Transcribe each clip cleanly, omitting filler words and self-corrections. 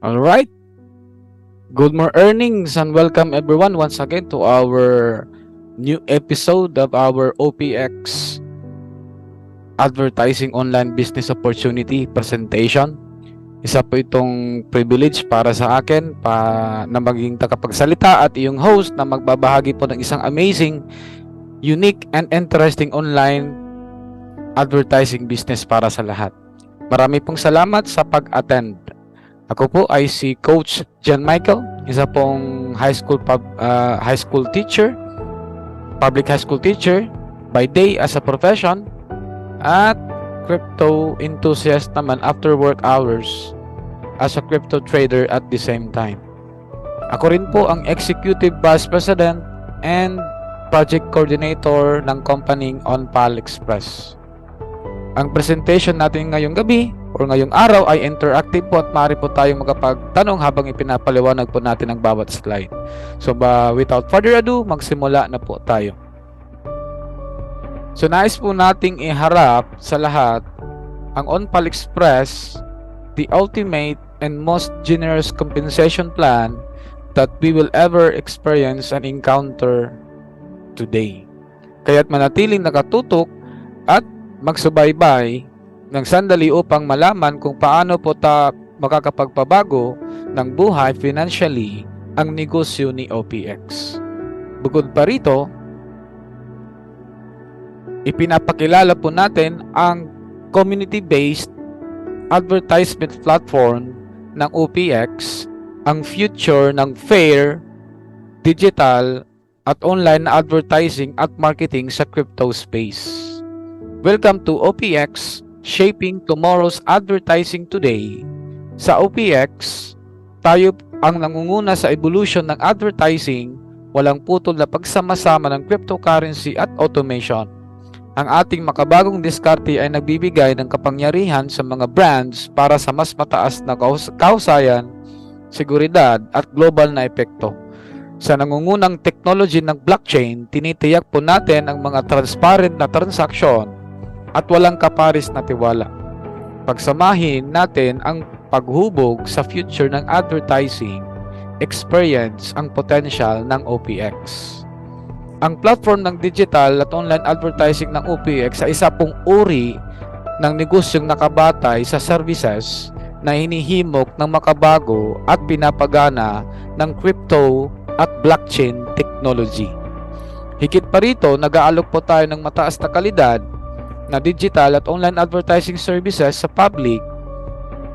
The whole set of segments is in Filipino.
All right. Good more earnings and welcome everyone once again to our new episode of our OPX Advertising Online Business Opportunity Presentation. Isa po itong privilege para sa akin na maging tagapagsalita at iyong host na magbabahagi po ng isang amazing, unique and interesting online advertising business para sa lahat. Marami pong salamat sa pag-attend. Ako po ay si Coach John Michael, isa pong high school teacher, public high school teacher by day as a profession, at crypto enthusiast naman after work hours as a crypto trader at the same time. Ako rin po ang Executive Vice President and Project Coordinator ng company OnPal Express. Ang presentation natin ngayong gabi or ngayong araw ay interactive po at maaari po tayong magkapagtanong habang ipinapaliwanag po natin ang bawat slide. So without further ado, magsimula na po tayo. So nais po nating iharap sa lahat ang OnPal Express, the ultimate and most generous compensation plan that we will ever experience and encounter today. Kaya't manatiling nakatutok at magsubaybay ng sandali upang malaman kung paano po makakapagpabago ng buhay financially ang negosyo ni OPX. Bukod pa rito, ipinapakilala po natin ang community-based advertisement platform ng OPX, ang future ng fair, digital at online advertising at marketing sa crypto space. Welcome to OPX, Shaping Tomorrow's Advertising Today. Sa OPX, tayo ang nangunguna sa evolution ng advertising, walang putol na pagsama-sama ng cryptocurrency at automation. Ang ating makabagong diskarte ay nagbibigay ng kapangyarihan sa mga brands para sa mas mataas na kahusayan, seguridad at global na epekto. Sa nangungunang technology ng blockchain, tinitiyak po natin ang mga transparent na transaksyon at walang kaparis na tiwala. Pagsamahin natin ang paghubog sa future ng advertising experience ang potential ng OPX. Ang platform ng digital at online advertising ng OPX ay isa pong uri ng negosyong nakabatay sa services na hinihimok ng makabago at pinapagana ng crypto at blockchain technology. Higit pa rito, nag-aalok po tayo ng mataas na kalidad na digital at online advertising services sa public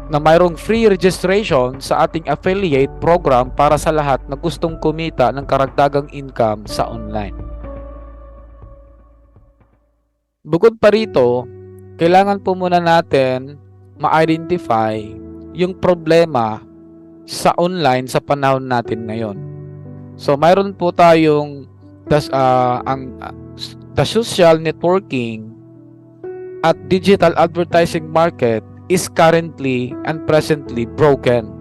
na mayroong free registration sa ating affiliate program para sa lahat na gustong kumita ng karagdagang income sa online. Bukod pa rito, kailangan po muna natin ma-identify yung problema sa online sa panahon natin ngayon. So mayroon po tayong the social networking at digital advertising market is currently and presently broken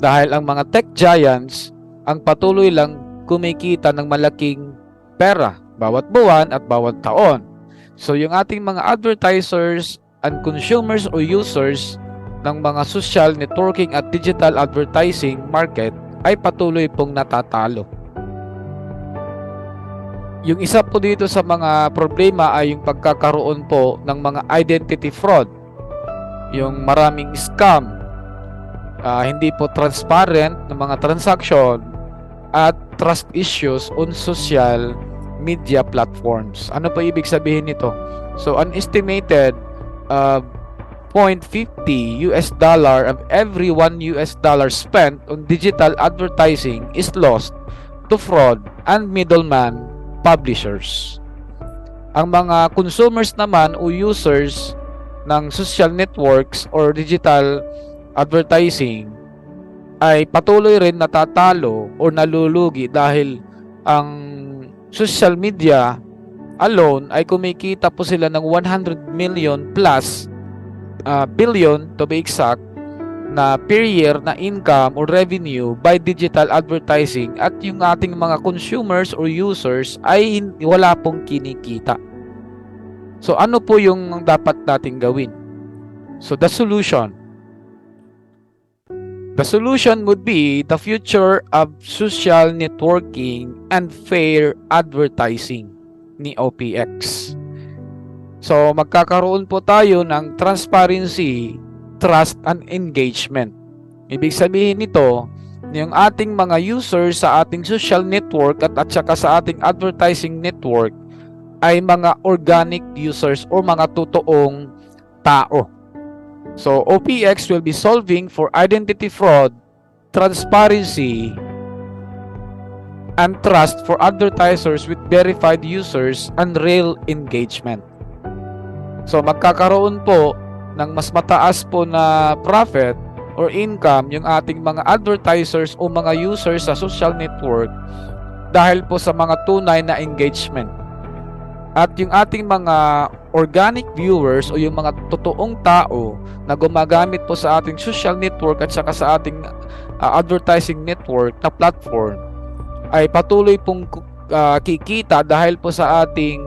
dahil ang mga tech giants ang patuloy lang kumikita ng malaking pera bawat buwan at bawat taon. So yung ating mga advertisers and consumers o users ng mga social networking at digital advertising market ay patuloy pong natatalo. Yung isa po dito sa mga problema ay yung pagkakaroon po ng mga identity fraud. Yung maraming scam, hindi po transparent ng mga transaction at trust issues on social media platforms. Ano pa ibig sabihin nito? So an estimated $0.50 of every $1 spent on digital advertising is lost to fraud and middleman publishers. Ang mga consumers naman o users ng social networks or digital advertising ay patuloy rin natatalo o nalulugi dahil ang social media alone ay kumikita po sila ng 100 million plus billion to be exact na per year na income or revenue by digital advertising at yung ating mga consumers or users ay wala pong kinikita. So ano po yung dapat nating gawin? So the The solution would be the future of social networking and fair advertising ni OPX. So, magkakaroon po tayo ng transparency, trust, and engagement. Ibig sabihin nito, yung ating mga users sa ating social network at saka sa ating advertising network ay mga organic users o mga totoong tao. So, OPX will be solving for identity fraud, transparency, and trust for advertisers with verified users and real engagement. So, magkakaroon po ng mas mataas po na profit or income yung ating mga advertisers o mga users sa social network dahil po sa mga tunay na engagement. At yung ating mga organic viewers o yung mga totoong tao na gumagamit po sa ating social network at saka sa ating advertising network na platform ay patuloy pong kikita dahil po sa ating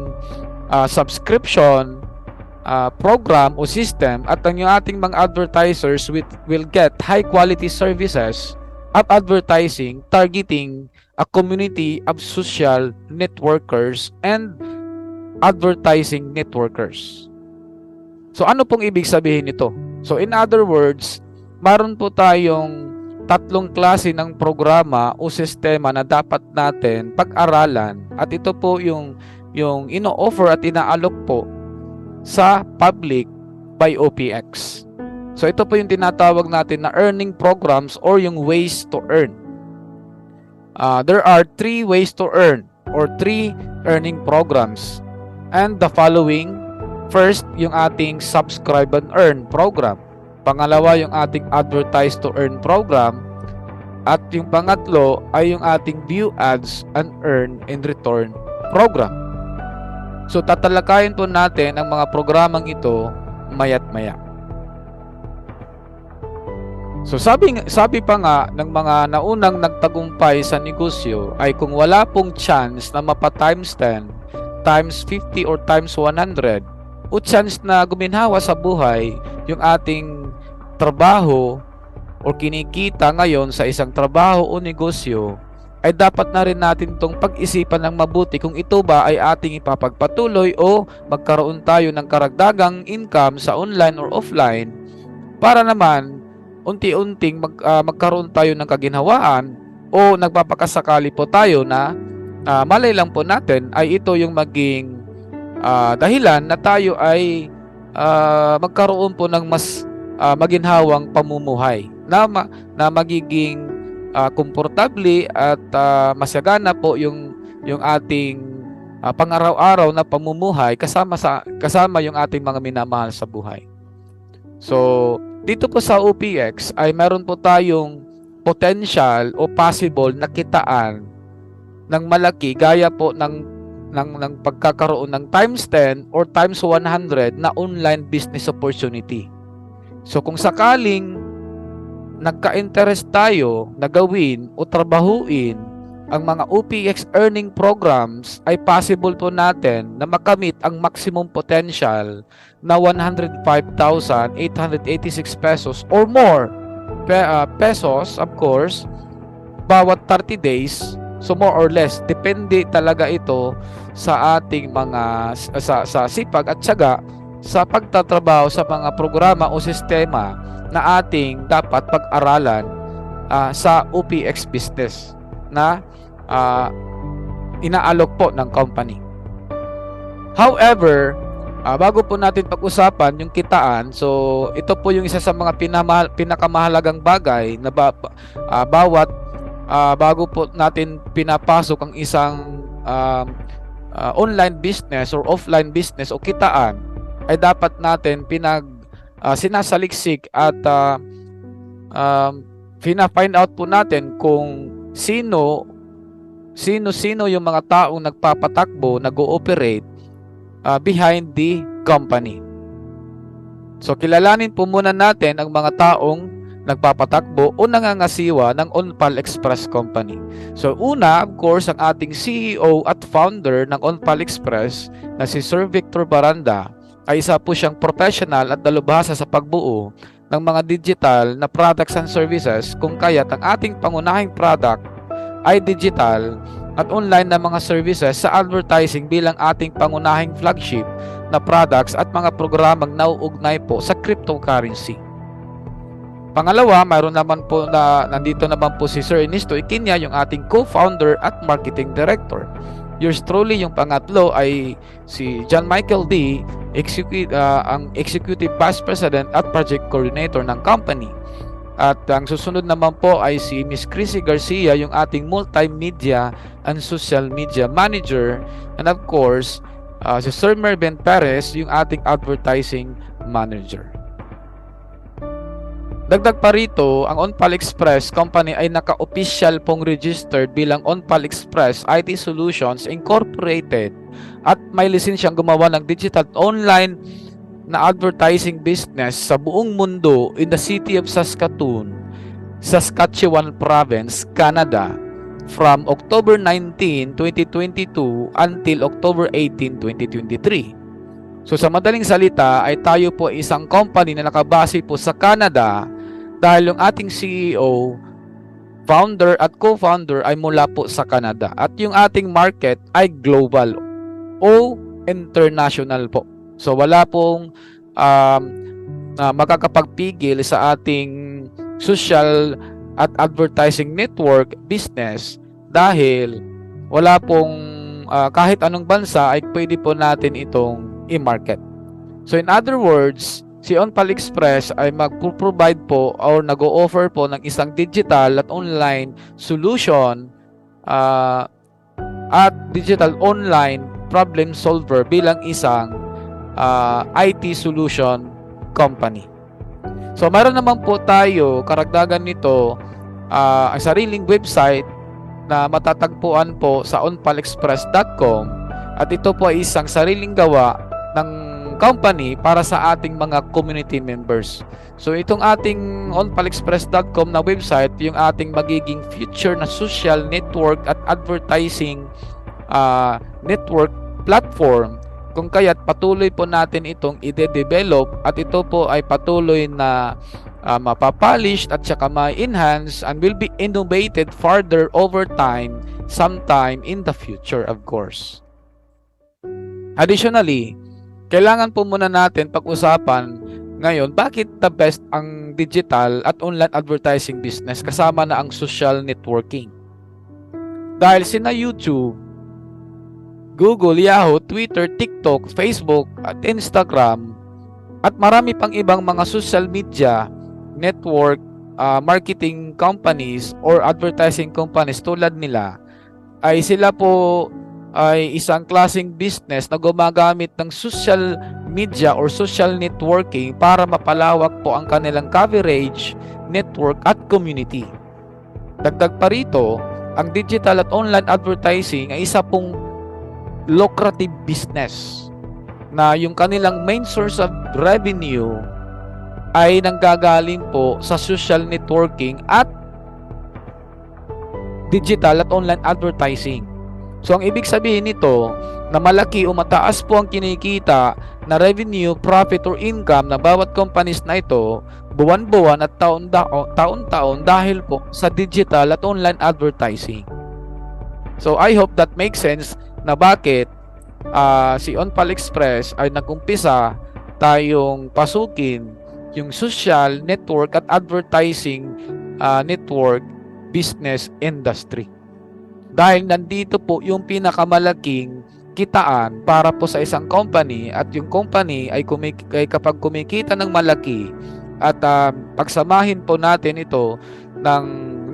subscription program o system, at ang ating mga advertisers will get high quality services of advertising targeting a community of social networkers and advertising networkers. So ano pong ibig sabihin nito? So in other words, meron po tayong tatlong klase ng programa o sistema na dapat natin pag-aralan, at ito po yung ino-offer at inaalok po sa public by OPX. So ito po yung tinatawag natin na earning programs or yung ways to earn. There are 3 ways to earn or 3 earning programs. And the following: first, yung ating subscribe and earn program. Pangalawa, yung ating advertise to earn program. At yung pangatlo ay yung ating view ads and earn in return program. So tatalakayin po natin ang mga programang ito maya't maya. So sabi pa nga ng mga naunang nagtagumpay sa negosyo ay kung wala pong chance na mapa times 10, times 50 or times 100 o chance na guminhawa sa buhay yung ating trabaho o kinikita ngayon sa isang trabaho o negosyo, ay dapat na rin natin itong pag-isipan ng mabuti kung ito ba ay ating ipapagpatuloy o magkaroon tayo ng karagdagang income sa online or offline para naman unti-unting magkaroon tayo ng kaginhawaan o nagpapakasakali po tayo na malay lang po natin ay ito yung maging dahilan na tayo ay magkaroon po ng mas maginhawang pamumuhay na magiging komportable at masagana po yung ating pang-araw-araw na pamumuhay kasama yung ating mga minamahal sa buhay. So, dito po sa OPX ay meron po tayong potential o possible na kitaan ng malaki gaya po ng pagkakaroon ng times 10 or times 100 na online business opportunity. So kung sakaling nagka-interest tayo na gawin o trabahuin ang mga OPX earning programs, ay possible po natin na makamit ang maximum potential na 105,886 pesos or more pesos, of course, bawat 30 days. So more or less, depende talaga ito sa ating mga sa sipag at tiyaga sa pagtatrabaho sa mga programa o sistema na ating dapat pag-aralan sa OPX business na inaalok po ng company. However, bago po natin pag-usapan yung kitaan, so ito po yung isa sa mga pinakamahalagang bagay na bawat bago po natin pinapasok ang isang online business or offline business o kitaan, ay dapat natin sinasaliksik at fina-find out po natin kung sino yung mga taong nagpapatakbo, nag-ooperate behind the company. So kilalanin po muna natin ang mga taong nagpapatakbo o nangangasiwa ng Onpal Express Company. So una, of course, ang ating CEO at founder ng Onpal Express na si Sir Victor Baranda ay isa po siyang professional at dalubhasa sa pagbuo ng mga digital na products and services kung kaya't ang ating pangunahing product ay digital at online na mga services sa advertising bilang ating pangunahing flagship na products at mga programang nauugnay po sa cryptocurrency. Pangalawa, mayroon naman po na nandito naman po si Sir Ernesto Iquina, yung ating co-founder at marketing director. Yours truly, yung pangatlo ay si John Michael D, ang Executive Vice President at Project Coordinator ng company. At ang susunod naman po ay si Miss Chrissy Garcia, yung ating Multimedia and Social Media Manager. And of course, si Sir Mervin Perez, yung ating Advertising Manager. Dagdag pa rito, ang OnPal Express Company ay naka-official pong registered bilang OnPal Express IT Solutions Incorporated at may lisensyang gumawa ng digital online na advertising business sa buong mundo in the city of Saskatoon, Saskatchewan Province, Canada from October 19, 2022 until October 18, 2023. So sa madaling salita ay tayo po isang company na nakabase po sa Canada dahil yung ating CEO, founder at co-founder ay mula po sa Canada at yung ating market ay global o international po. So wala pong makakapagpigil sa ating social at advertising network business dahil wala pong kahit anong bansa ay pwede po natin itong i-market. So in other words, si OnPal Express ay mag-provide po or nag-o-offer po ng isang digital at online solution at digital online problem solver bilang isang IT solution company. So mayroon naman po tayo karagdagan nito ang sariling website na matatagpuan po sa onpalexpress.com at ito po ay isang sariling gawa ng company para sa ating mga community members. So itong ating onpalexpress.com na website, yung ating magiging future na social network at advertising network platform kung kaya't patuloy po natin itong i-develop at ito po ay patuloy na mapapolish at saka ma-enhance and will be innovated further over time sometime in the future, of course. Additionally, kailangan po muna natin pag-usapan ngayon bakit the best ang digital at online advertising business kasama na ang social networking. Dahil sina YouTube, Google, Yahoo, Twitter, TikTok, Facebook at Instagram at marami pang ibang mga social media network marketing companies or advertising companies tulad nila ay sila po ay isang klaseng business na gumagamit ng social media or social networking para mapalawak po ang kanilang coverage, network at community. Dagdag pa rito, ang digital at online advertising ay isa pong lucrative business na yung kanilang main source of revenue ay nanggagaling po sa social networking at digital at online advertising. So ang ibig sabihin nito na malaki o mataas po ang kinikita na revenue, profit or income na bawat companies na ito buwan-buwan at taon-taon dahil po sa digital at online advertising. So I hope that makes sense na bakit si OnPal Express ay nagumpisa tayong pasukin yung social network at advertising network business industry. Dahil nandito po yung pinakamalaking kitaan para po sa isang company at yung company ay kapag kumikita ng malaki at pagsamahin po natin ito ng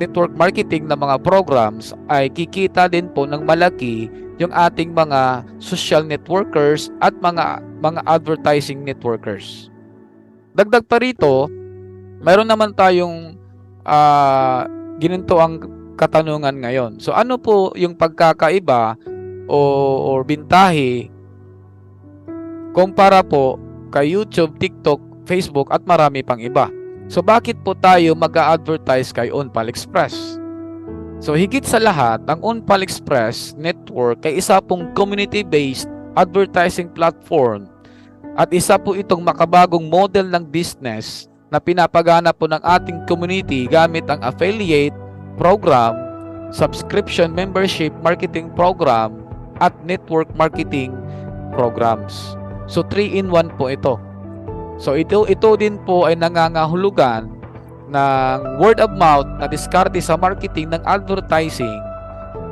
network marketing na mga programs ay kikita din po ng malaki yung ating mga social networkers at mga advertising networkers. Dagdag pa rito, mayroon naman tayong ginito ang katanungan ngayon. So ano po yung pagkakaiba o bintahe kumpara po kay YouTube, TikTok, Facebook at marami pang iba? So bakit po tayo mag-a-advertise kay OnPal Express? So higit sa lahat, ang OnPal Express Network ay isa pong community-based advertising platform at isa po itong makabagong model ng business na pinapagana po ng ating community gamit ang affiliate program, subscription membership marketing program, at network marketing programs. So 3-in-1 po ito. So ito din po ay nangangahulugan ng word of mouth na diskarte sa marketing ng advertising.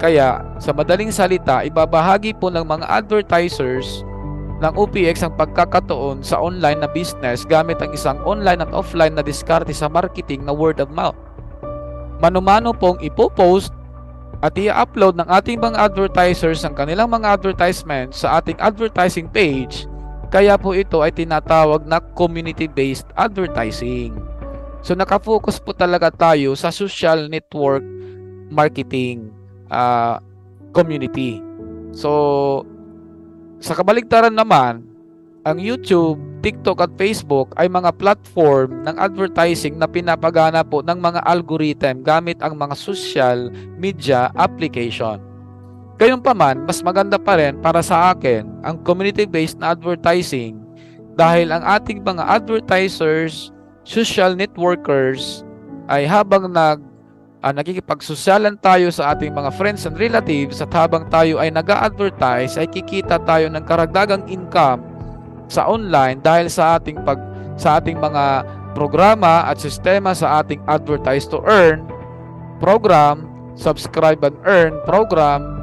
Kaya sa madaling salita, ibabahagi po ng mga advertisers ng OPX ang pagkakataon sa online na business gamit ang isang online at offline na diskarte sa marketing na word of mouth. Mano-mano pong ipopost at i-upload ng ating mga advertisers ang kanilang mga advertisements sa ating advertising page. Kaya po ito ay tinatawag na community-based advertising. So nakafocus po talaga tayo sa social network marketing community. So sa kabaligtaran naman, ang YouTube, TikTok at Facebook ay mga platform ng advertising na pinapagana po ng mga algorithm gamit ang mga social media application. Gayunpaman, mas maganda pa rin para sa akin ang community-based na advertising dahil ang ating mga advertisers, social networkers ay habang nakikipagsosyalan tayo sa ating mga friends and relatives at habang tayo ay nag-a-advertise ay kikita tayo ng karagdagang income sa online dahil sa ating mga programa at sistema sa ating advertise to earn program, subscribe and earn program,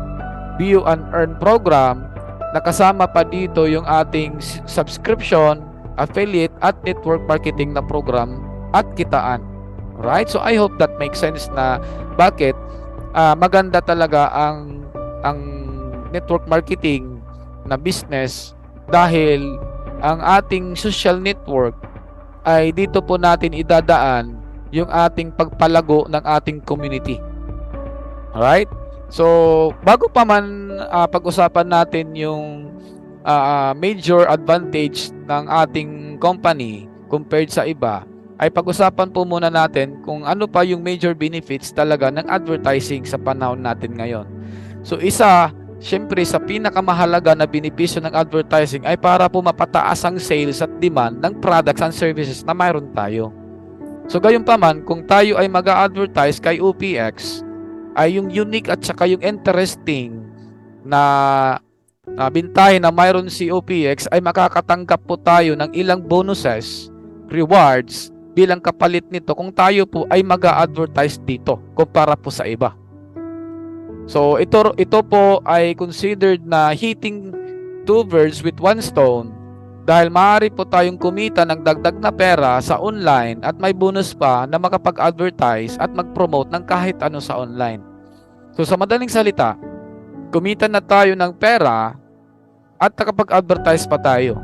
view and earn program, nakasama pa dito yung ating subscription, affiliate at network marketing na program at kitaan. Right? So I hope that makes sense na bakit maganda talaga ang network marketing na business dahil ang ating social network ay dito po natin idadaan yung ating pagpalago ng ating community. Alright? So, bago pa man pag-usapan natin yung major advantage ng ating company compared sa iba, ay pag-usapan po muna natin kung ano pa yung major benefits talaga ng advertising sa panahon natin ngayon. So, syempre sa pinakamahalaga na benepisyo ng advertising ay para po mapataas ang sales at demand ng products and services na mayroon tayo. So gayunpaman, kung tayo ay mag-a-advertise kay OPX, ay yung unique at saka yung interesting na bintahe na mayroon si OPX ay makakatanggap po tayo ng ilang bonuses, rewards, bilang kapalit nito kung tayo po ay mag-a-advertise dito kumpara po sa iba. So ito po ay considered na hitting two birds with one stone dahil maaari po tayong kumita ng dagdag na pera sa online at may bonus pa na makapag-advertise at mag-promote ng kahit ano sa online. So sa madaling salita, kumita na tayo ng pera at nakapag-advertise pa tayo.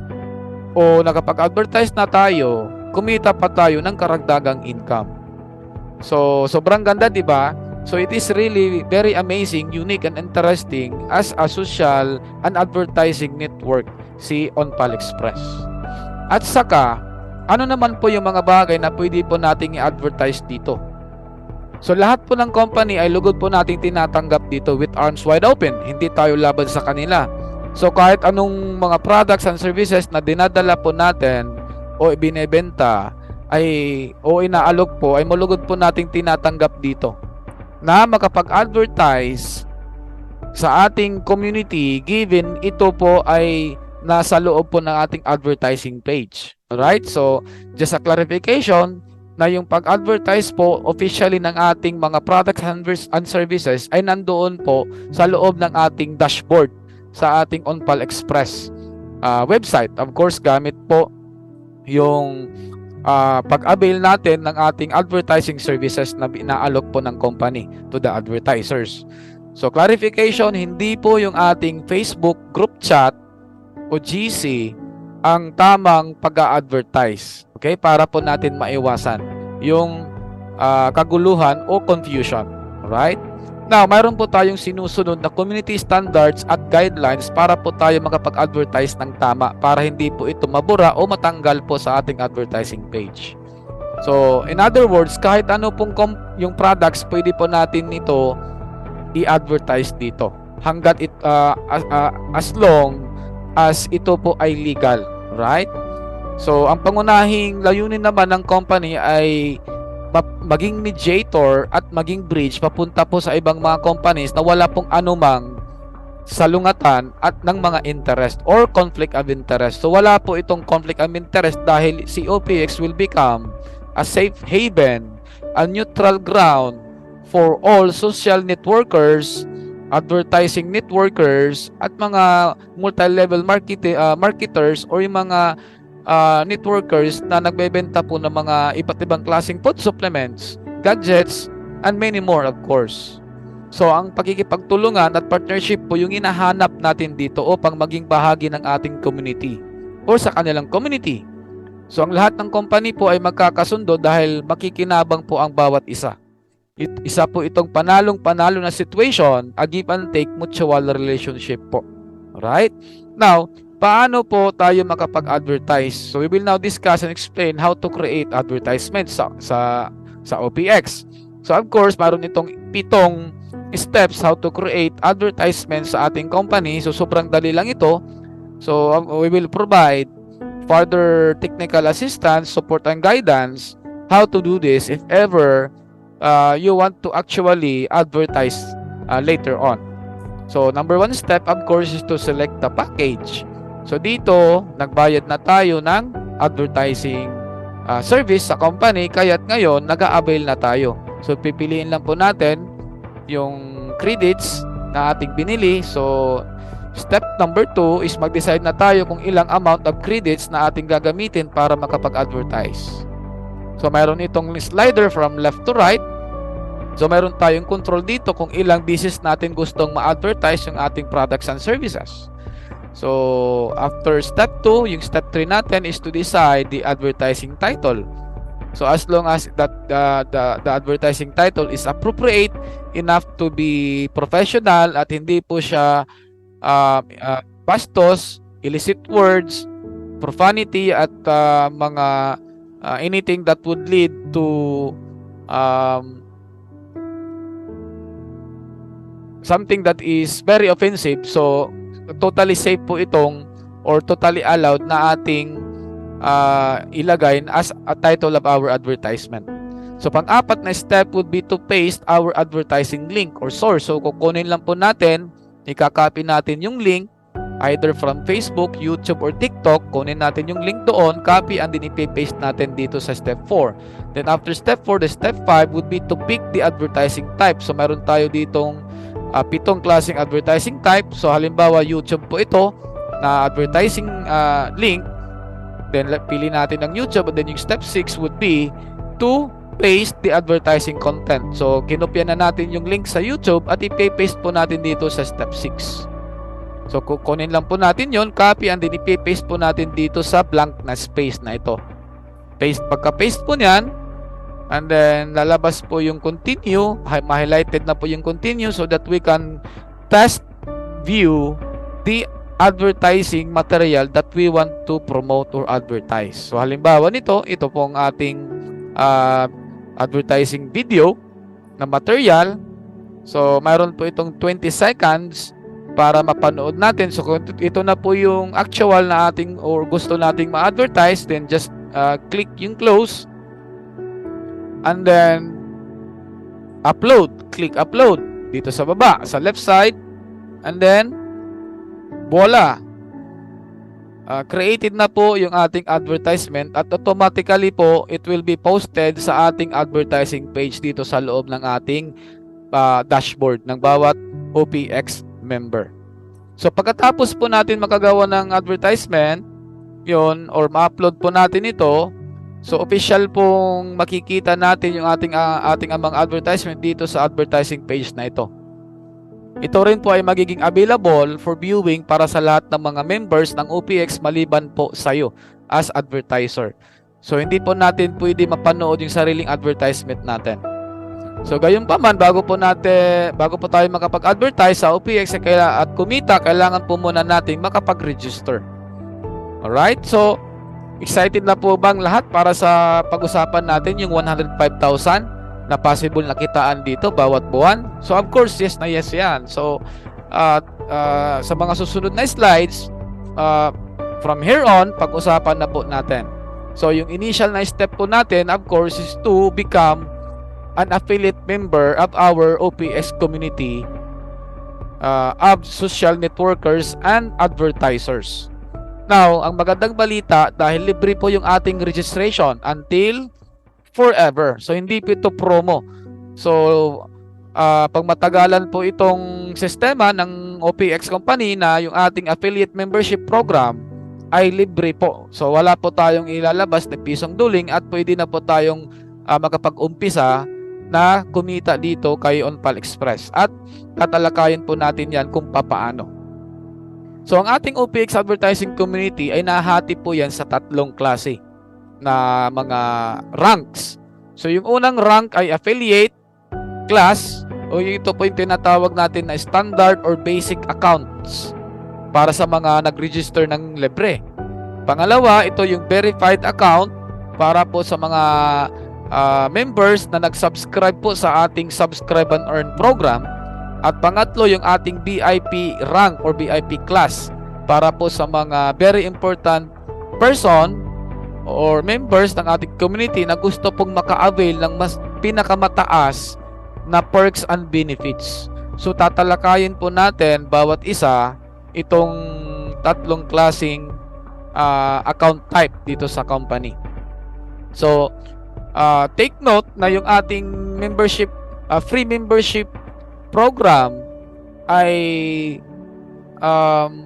O nakapag-advertise na tayo, kumita pa tayo ng karagdagang income. So sobrang ganda, di ba? So it is really very amazing, unique and interesting as a social and advertising network si OnPal Express. At saka, ano naman po yung mga bagay na pwede po nating i-advertise dito? So lahat po ng company ay lugod po nating tinatanggap dito with arms wide open. Hindi tayo laban sa kanila. So kahit anong mga products and services na dinadala po natin o ibinebenta o inaalok po ay malugod po nating tinatanggap dito na makapag-advertise sa ating community given ito po ay nasa loob po ng ating advertising page. Alright? So, just a clarification na yung pag-advertise po officially ng ating mga products and services ay nandoon po sa loob ng ating dashboard sa ating OnPal Express website. Of course, gamit po yung pag-avail natin ng ating advertising services na inaalok po ng company to the advertisers. So clarification, hindi po yung ating Facebook group chat o GC ang tamang pag-a-advertise. Okay? Para po natin maiwasan yung kaguluhan o confusion. Alright? Now, mayroon po tayong sinusunod na community standards at guidelines para po tayo makapag-advertise ng tama para hindi po ito mabura o matanggal po sa ating advertising page. So, in other words, kahit ano pong yung products, pwede po natin ito i-advertise dito hanggat as long as ito po ay legal, right? So, ang pangunahing layunin naman ng company ay maging mediator at maging bridge papunta po sa ibang mga companies na wala pong anumang salungatan at ng mga interest or conflict of interest. So, wala po itong conflict of interest dahil si OPX will become a safe haven, a neutral ground for all social networkers, advertising networkers, at mga multi-level marketers or yung mga networkers na nagbebenta po ng mga iba't ibang klaseng food supplements, gadgets, and many more of course. So, ang pagkikipagtulungan at partnership po yung hinahanap natin dito upang maging bahagi ng ating community or sa kanilang community. So, ang lahat ng company po ay magkakasundo dahil makikinabang po ang bawat isa. Isa po itong panalong-panalo na situation, a give and take mutual relationship po. Alright? Now, paano po tayo makapag-advertise? So, we will now discuss and explain how to create advertisements sa OPX. So, of course, mayroon itong 7 steps how to create advertisements sa ating company. So, sobrang dali lang ito. So, we will provide further technical assistance, support, and guidance how to do this if ever you want to actually advertise later on. So, number 1 step, of course, is to select the package. So, dito, nagbayad na tayo ng advertising service sa company, kaya't ngayon, nag-a-avail na tayo. So, pipiliin lang po natin yung credits na ating binili. So, step number 2 is mag-decide na tayo kung ilang amount of credits na ating gagamitin para makapag-advertise. So, mayroon itong slider from left to right. So, mayroon tayong control dito kung ilang business natin gustong ma-advertise yung ating products and services. So, after step 2, yung step 3 natin is to decide the advertising title. So, as long as that the advertising title is appropriate enough to be professional at hindi po siya bastos, illicit words, profanity at mga anything that would lead to something that is very offensive. So, totally safe po itong or totally allowed na ating ilagay as a title of our advertisement. So, pang-apat na step would be to paste our advertising link or source. So, kukunin lang po natin, ikakopy natin yung link either from Facebook, YouTube, or TikTok. Kunin natin yung link doon, copy, and then ipaste natin dito sa step 4. Then, after step 4, the step 5 would be to pick the advertising type. So, meron tayo ditong 7 klaseng advertising type. So, halimbawa, YouTube po ito na advertising link. Then, pili natin ng YouTube. And then, yung step 6 would be to paste the advertising content. So, kinopya na natin yung link sa YouTube at ipaste po natin dito sa step 6. So, kukunin lang po natin yon, copy, and then ipaste po natin dito sa blank na space na ito. Pagka-paste po niyan, and then lalabas po yung continue, ma-highlighted na po yung continue so that we can test view the advertising material that we want to promote or advertise. So, halimbawa nito, ito pong ating advertising video na material. So, mayroon po itong 20 seconds para mapanood natin. So, ito na po yung actual na ating or gusto nating ma-advertise. Then, just click yung close. And then, upload. Click upload. Dito sa baba, sa left side. And then, voila! Created na po yung ating advertisement at automatically po, it will be posted sa ating advertising page dito sa loob ng ating dashboard ng bawat OPX member. So, pagkatapos po natin makagawa ng advertisement, yun, or ma-upload po natin ito, so official pong makikita natin yung ating mga advertisement dito sa advertising page na ito. Ito rin po ay magiging available for viewing para sa lahat ng mga members ng OPX maliban po sa iyo as advertiser. So, hindi po natin pwede mapanood yung sariling advertisement natin. So, gayon pa man, bago po tayo makapag-advertise sa OPX at kumita, kailangan po muna natin makapag-register. Alright? So, excited na po bang lahat para sa pag-usapan natin yung 105,000 na possible na kitaan dito bawat buwan? So, of course, yes na yes yan. So, sa mga susunod na slides, From here on, pag-usapan na po natin. So, yung initial na step po natin, of course, is to become an affiliate member of our OPX community of social networkers and advertisers. Now, ang magandang balita, dahil libre po yung ating registration until forever. So, hindi po ito promo. So, pag matagalan po itong sistema ng OPX company na yung ating affiliate membership program ay libre po. So, wala po tayong ilalabas na pisong duling at pwede na po tayong makapag-umpisa na kumita dito kay OnPal Express. At tatalakayin po natin yan kung papaano. So, ang ating OPX advertising community ay nahati po yan sa tatlong klase na mga ranks. So, yung unang rank ay affiliate class, o ito po yung tinatawag natin na standard or basic accounts para sa mga nag-register ng libre. Pangalawa, ito yung verified account para po sa mga members na nag-subscribe po sa ating Subscribe and Earn program. At pangatlo, yung ating VIP rank or VIP class para po sa mga very important person or members ng ating community na gusto pong maka-avail ng mas pinakamataas na perks and benefits. So, tatalakayin po natin bawat isa itong tatlong klaseng account type dito sa company. So, take note na yung ating membership, free membership program ay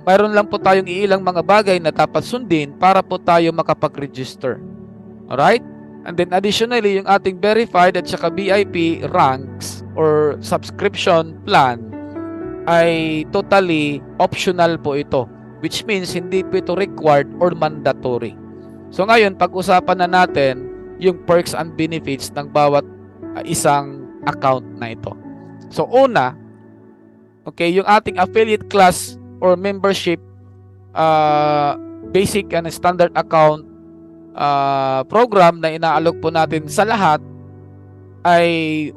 mayroon lang po tayong ilang mga bagay na dapat sundin para po tayo makapag-register. Alright? And then additionally, yung ating verified at saka VIP ranks or subscription plan ay totally optional po ito, which means hindi po ito required or mandatory. So ngayon, pag-usapan na natin yung perks and benefits ng bawat isang account na ito. So una, okay, yung ating affiliate class or membership basic and standard account program na inaalok po natin sa lahat ay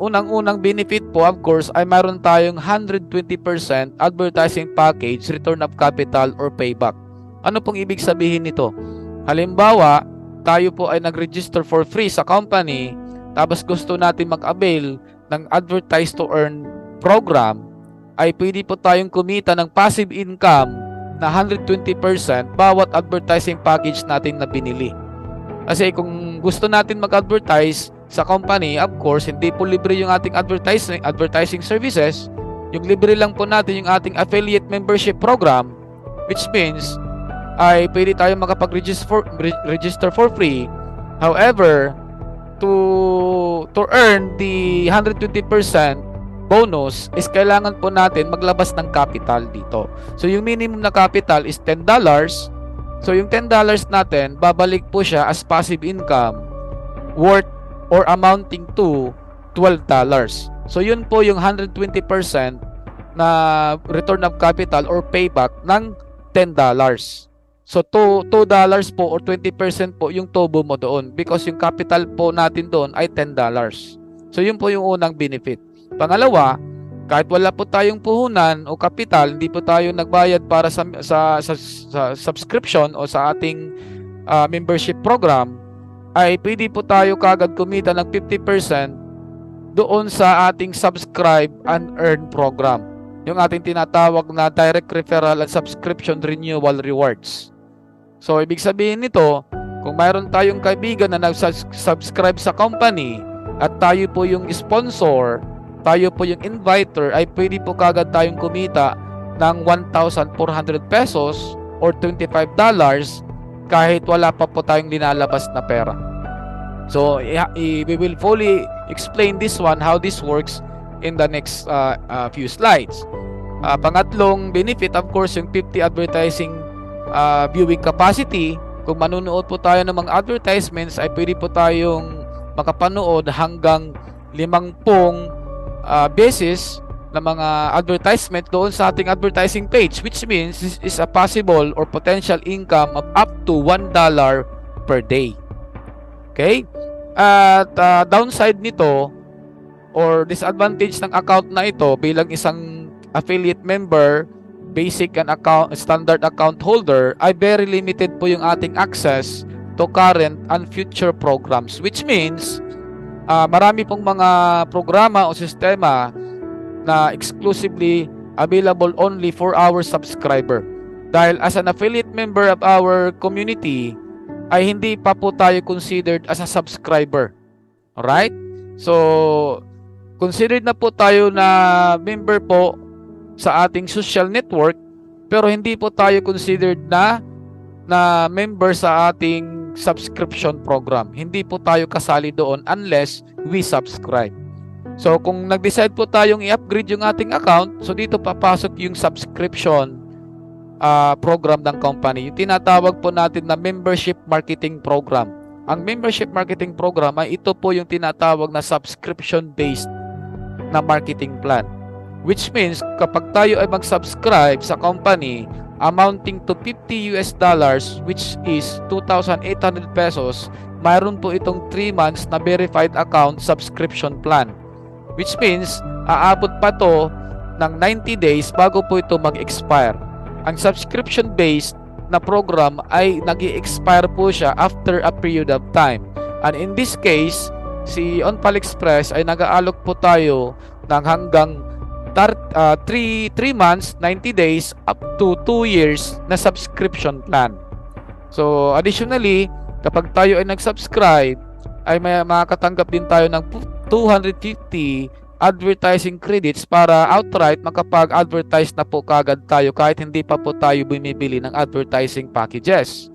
unang-unang benefit po, of course, ay mayroon tayong 120% advertising package, return of capital or payback. Ano pong ibig sabihin nito? Halimbawa, tayo po ay nag-register for free sa company, tapos gusto natin mag-avail ng advertise to earn program, ay pwede po tayong kumita ng passive income na 120% bawat advertising package natin na binili. Kasi kung gusto natin mag-advertise sa company, of course, hindi po libre yung ating advertising services. Yung libre lang po natin yung ating affiliate membership program, which means ay pwede tayo makapag-register for free. However, to earn the 120% bonus is kailangan po natin maglabas ng capital dito. So yung minimum na capital is $10. So yung $10 natin, babalik po siya as passive income worth or amounting to $12. So yun po yung 120% na return of capital or payback ng $10. So $2 po or 20% po yung tubo mo doon because yung capital po natin doon ay $10. So yun po yung unang benefit. Pangalawa, kahit wala po tayong puhunan o kapital, hindi po tayo nagbayad para sa subscription o sa ating membership program, ay pwede po tayo kagad kumita ng 50% doon sa ating subscribe and earn program. Yung ating tinatawag na direct referral and subscription renewal rewards. So, ibig sabihin nito, kung mayroon tayong kaibigan na nag-subscribe sa company at tayo po yung sponsor, tayo po yung inviter, ay pwede po kagad tayong kumita ng 1,400 pesos or $25 kahit wala pa po tayong linalabas na pera. So, we will fully explain this one, how this works in the next few slides. Pangatlong benefit, of course, yung 50 advertising viewing capacity. Kung manunood po tayo ng mga advertisements, ay pwede po tayong makapanood hanggang 50 beses na mga advertisement doon sa ating advertising page, which means this is a possible or potential income of up to $1 per day. Okay? At downside nito or disadvantage ng account na ito bilang isang affiliate member basic and standard account holder, ay very limited po yung ating access to current and future programs, which means marami pong mga programa o sistema na exclusively available only for our subscriber. Dahil as an affiliate member of our community, ay hindi pa po tayo considered as a subscriber. Alright? So, considered na po tayo na member po sa ating social network, pero hindi po tayo considered na member sa ating subscription program. Hindi po tayo kasali doon unless we subscribe. So kung nag-decide po tayong i-upgrade yung ating account, so dito papasok yung subscription program ng company. Yung tinatawag po natin na membership marketing program. Ang membership marketing program ay ito po yung tinatawag na subscription-based na marketing plan. Which means kapag tayo ay mag-subscribe sa company amounting to $50 which is 2,800 pesos, mayroon po itong 3 months na verified account subscription plan. Which means aabot pa to ng 90 days bago po ito mag-expire. Ang subscription-based na program ay nag-i-expire po siya after a period of time. And in this case, si OnPal Express ay nag-aalok po tayo ng hanggang 3 months, 90 days, up to 2 years na subscription plan. So, additionally, kapag tayo ay nag-subscribe, ay may makakatanggap din tayo ng 250 advertising credits para outright makapag-advertise na po kagad tayo kahit hindi pa po tayo bumibili ng advertising packages.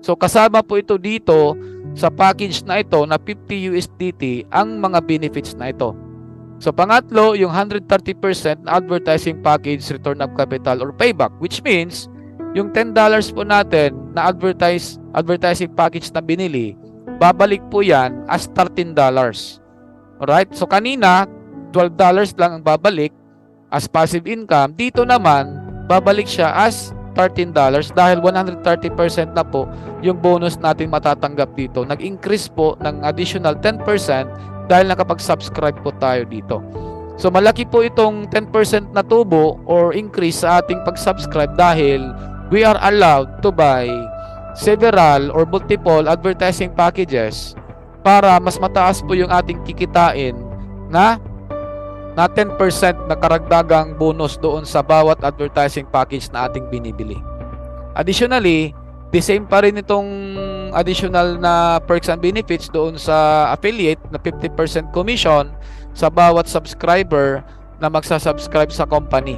So, kasama po ito dito sa package na ito na 50 USDT ang mga benefits na ito. So, pangatlo, yung 130% na advertising package return of capital or payback, which means yung $10 po natin na advertising package na binili, babalik po yan as $13. Alright? So, kanina, $12 lang ang babalik as passive income. Dito naman, babalik siya as $13 dahil 130% na po yung bonus natin matatanggap dito. Nag-increase po ng additional 10% dahil nakapag-subscribe po tayo dito. So malaki po itong 10% na tubo or increase sa ating pag-subscribe dahil we are allowed to buy several or multiple advertising packages para mas mataas po yung ating kikitain na 10% na karagdagang bonus doon sa bawat advertising package na ating binibili. Additionally, the same pa rin itong additional na perks and benefits doon sa affiliate na 50% commission sa bawat subscriber na magsasubscribe sa company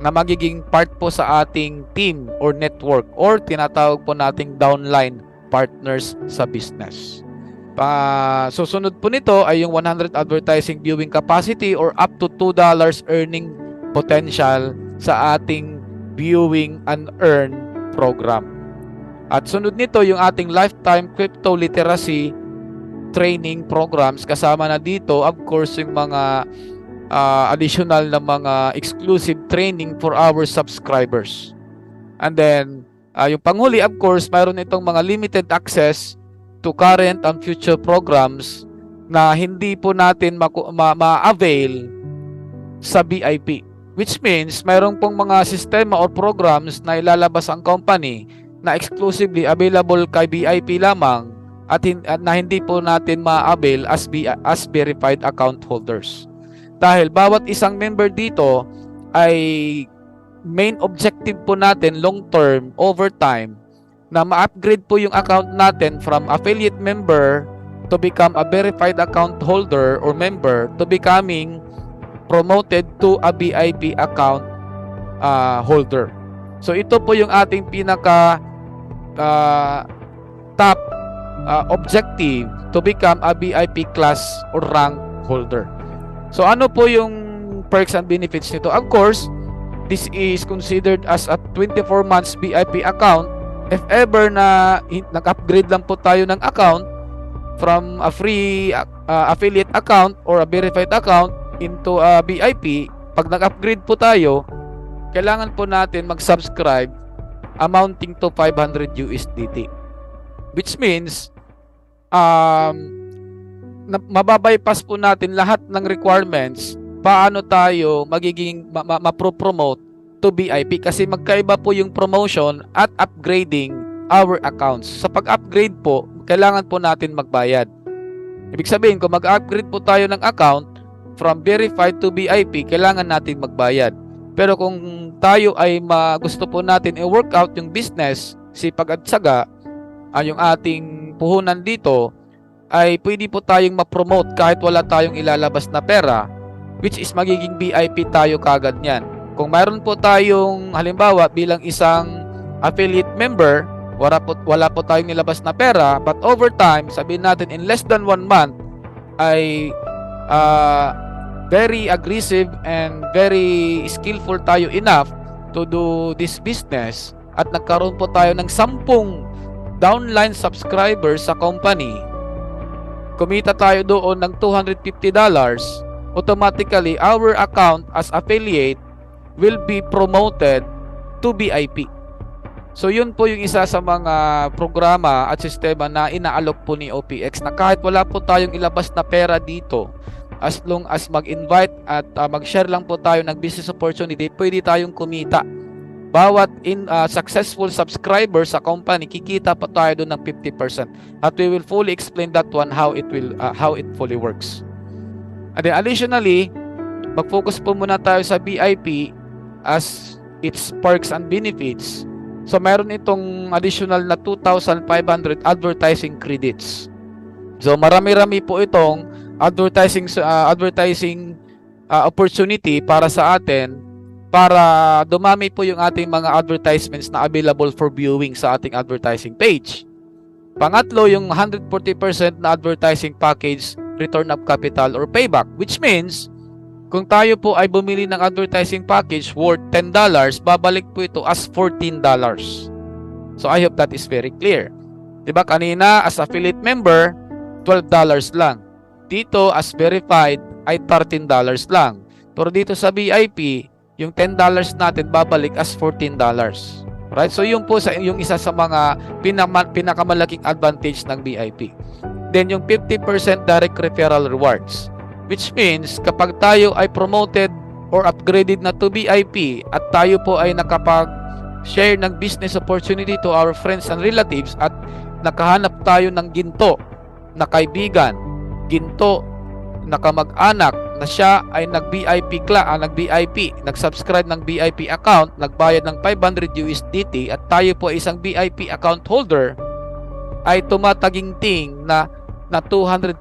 na magiging part po sa ating team or network or tinatawag po nating downline partners sa business. Susunod po nito ay yung 100 advertising viewing capacity or up to $2 earning potential sa ating viewing and earn program. At sunod nito yung ating lifetime crypto literacy training programs. Kasama na dito, of course, yung mga additional na mga exclusive training for our subscribers. And then, yung panghuli, of course, mayroon itong mga limited access to current and future programs na hindi po natin ma-avail sa VIP. Which means, mayroon pong mga sistema or programs na ilalabas ang company na exclusively available kay VIP lamang at na hindi po natin ma-avail as verified account holders. Dahil bawat isang member dito ay main objective po natin long term, over time, na ma-upgrade po yung account natin from affiliate member to become a verified account holder or member to becoming promoted to a VIP account holder. So ito po yung ating pinaka top objective to become a VIP class or rank holder. So ano po yung perks and benefits nito? Of course, this is considered as a 24 months VIP account. If ever na nag-upgrade lang po tayo ng account from a free affiliate account or a verified account into a VIP, pag nag-upgrade po tayo, kailangan po natin mag-subscribe amounting to 500 USDT. Which means, mababypass po natin lahat ng requirements paano tayo magiging ma-promote to VIP kasi magkaiba po yung promotion at upgrading our accounts. Sa pag-upgrade po, kailangan po natin magbayad. Ibig sabihin, kung mag-upgrade po tayo ng account from verified to VIP, kailangan natin magbayad. Pero kung tayo ay gusto po natin i-work out yung business, sipag at tsaga, yung ating puhunan dito, ay pwede po tayong ma-promote kahit wala tayong ilalabas na pera, which is magiging VIP tayo kagad niyan. Kung mayroon po tayong halimbawa bilang isang affiliate member, wala po tayong nilabas na pera, but over time, sabihin natin in less than 1 month, ay very aggressive and very skillful tayo enough to do this business at nagkaroon po tayo ng 10 downline subscribers sa company, kumita tayo doon ng $250, automatically our account as affiliate will be promoted to VIP. So yun po yung isa sa mga programa at sistema na inaalok po ni OPX na kahit wala po tayong ilabas na pera dito, as long as mag-invite at mag-share lang po tayo ng business opportunity, pwede tayong kumita. Bawat successful subscriber sa company, kikita pa tayo doon ng 50%. At we will fully explain that one how it fully works. And then additionally, mag-focus po muna tayo sa VIP as its perks and benefits. So meron itong additional na 2,500 advertising credits. So marami-rami po itong advertising opportunity para sa atin, para dumami po yung ating mga advertisements na available for viewing sa ating advertising page. Pangatlo, yung 140% na advertising package return of capital or payback, which means kung tayo po ay bumili ng advertising package worth $10, babalik po ito as $14. So I hope that is very clear. Diba kanina as affiliate member, $12 lang. Dito as verified ay $13 lang. Pero dito sa VIP, yung $10 natin babalik as $14. Right? So yun po yung isa sa mga pinakamalaking advantage ng VIP. Then yung 50% direct referral rewards, which means kapag tayo ay promoted or upgraded na to VIP at tayo po ay nakapag-share ng business opportunity to our friends and relatives at nakahanap tayo ng ginto na kaibigan, ginto na kamag-anak na siya ay nag-VIP, nag-subscribe ng VIP account, nagbayad ng 500 USDT at tayo po ay isang VIP account holder, ay tumataginting na $250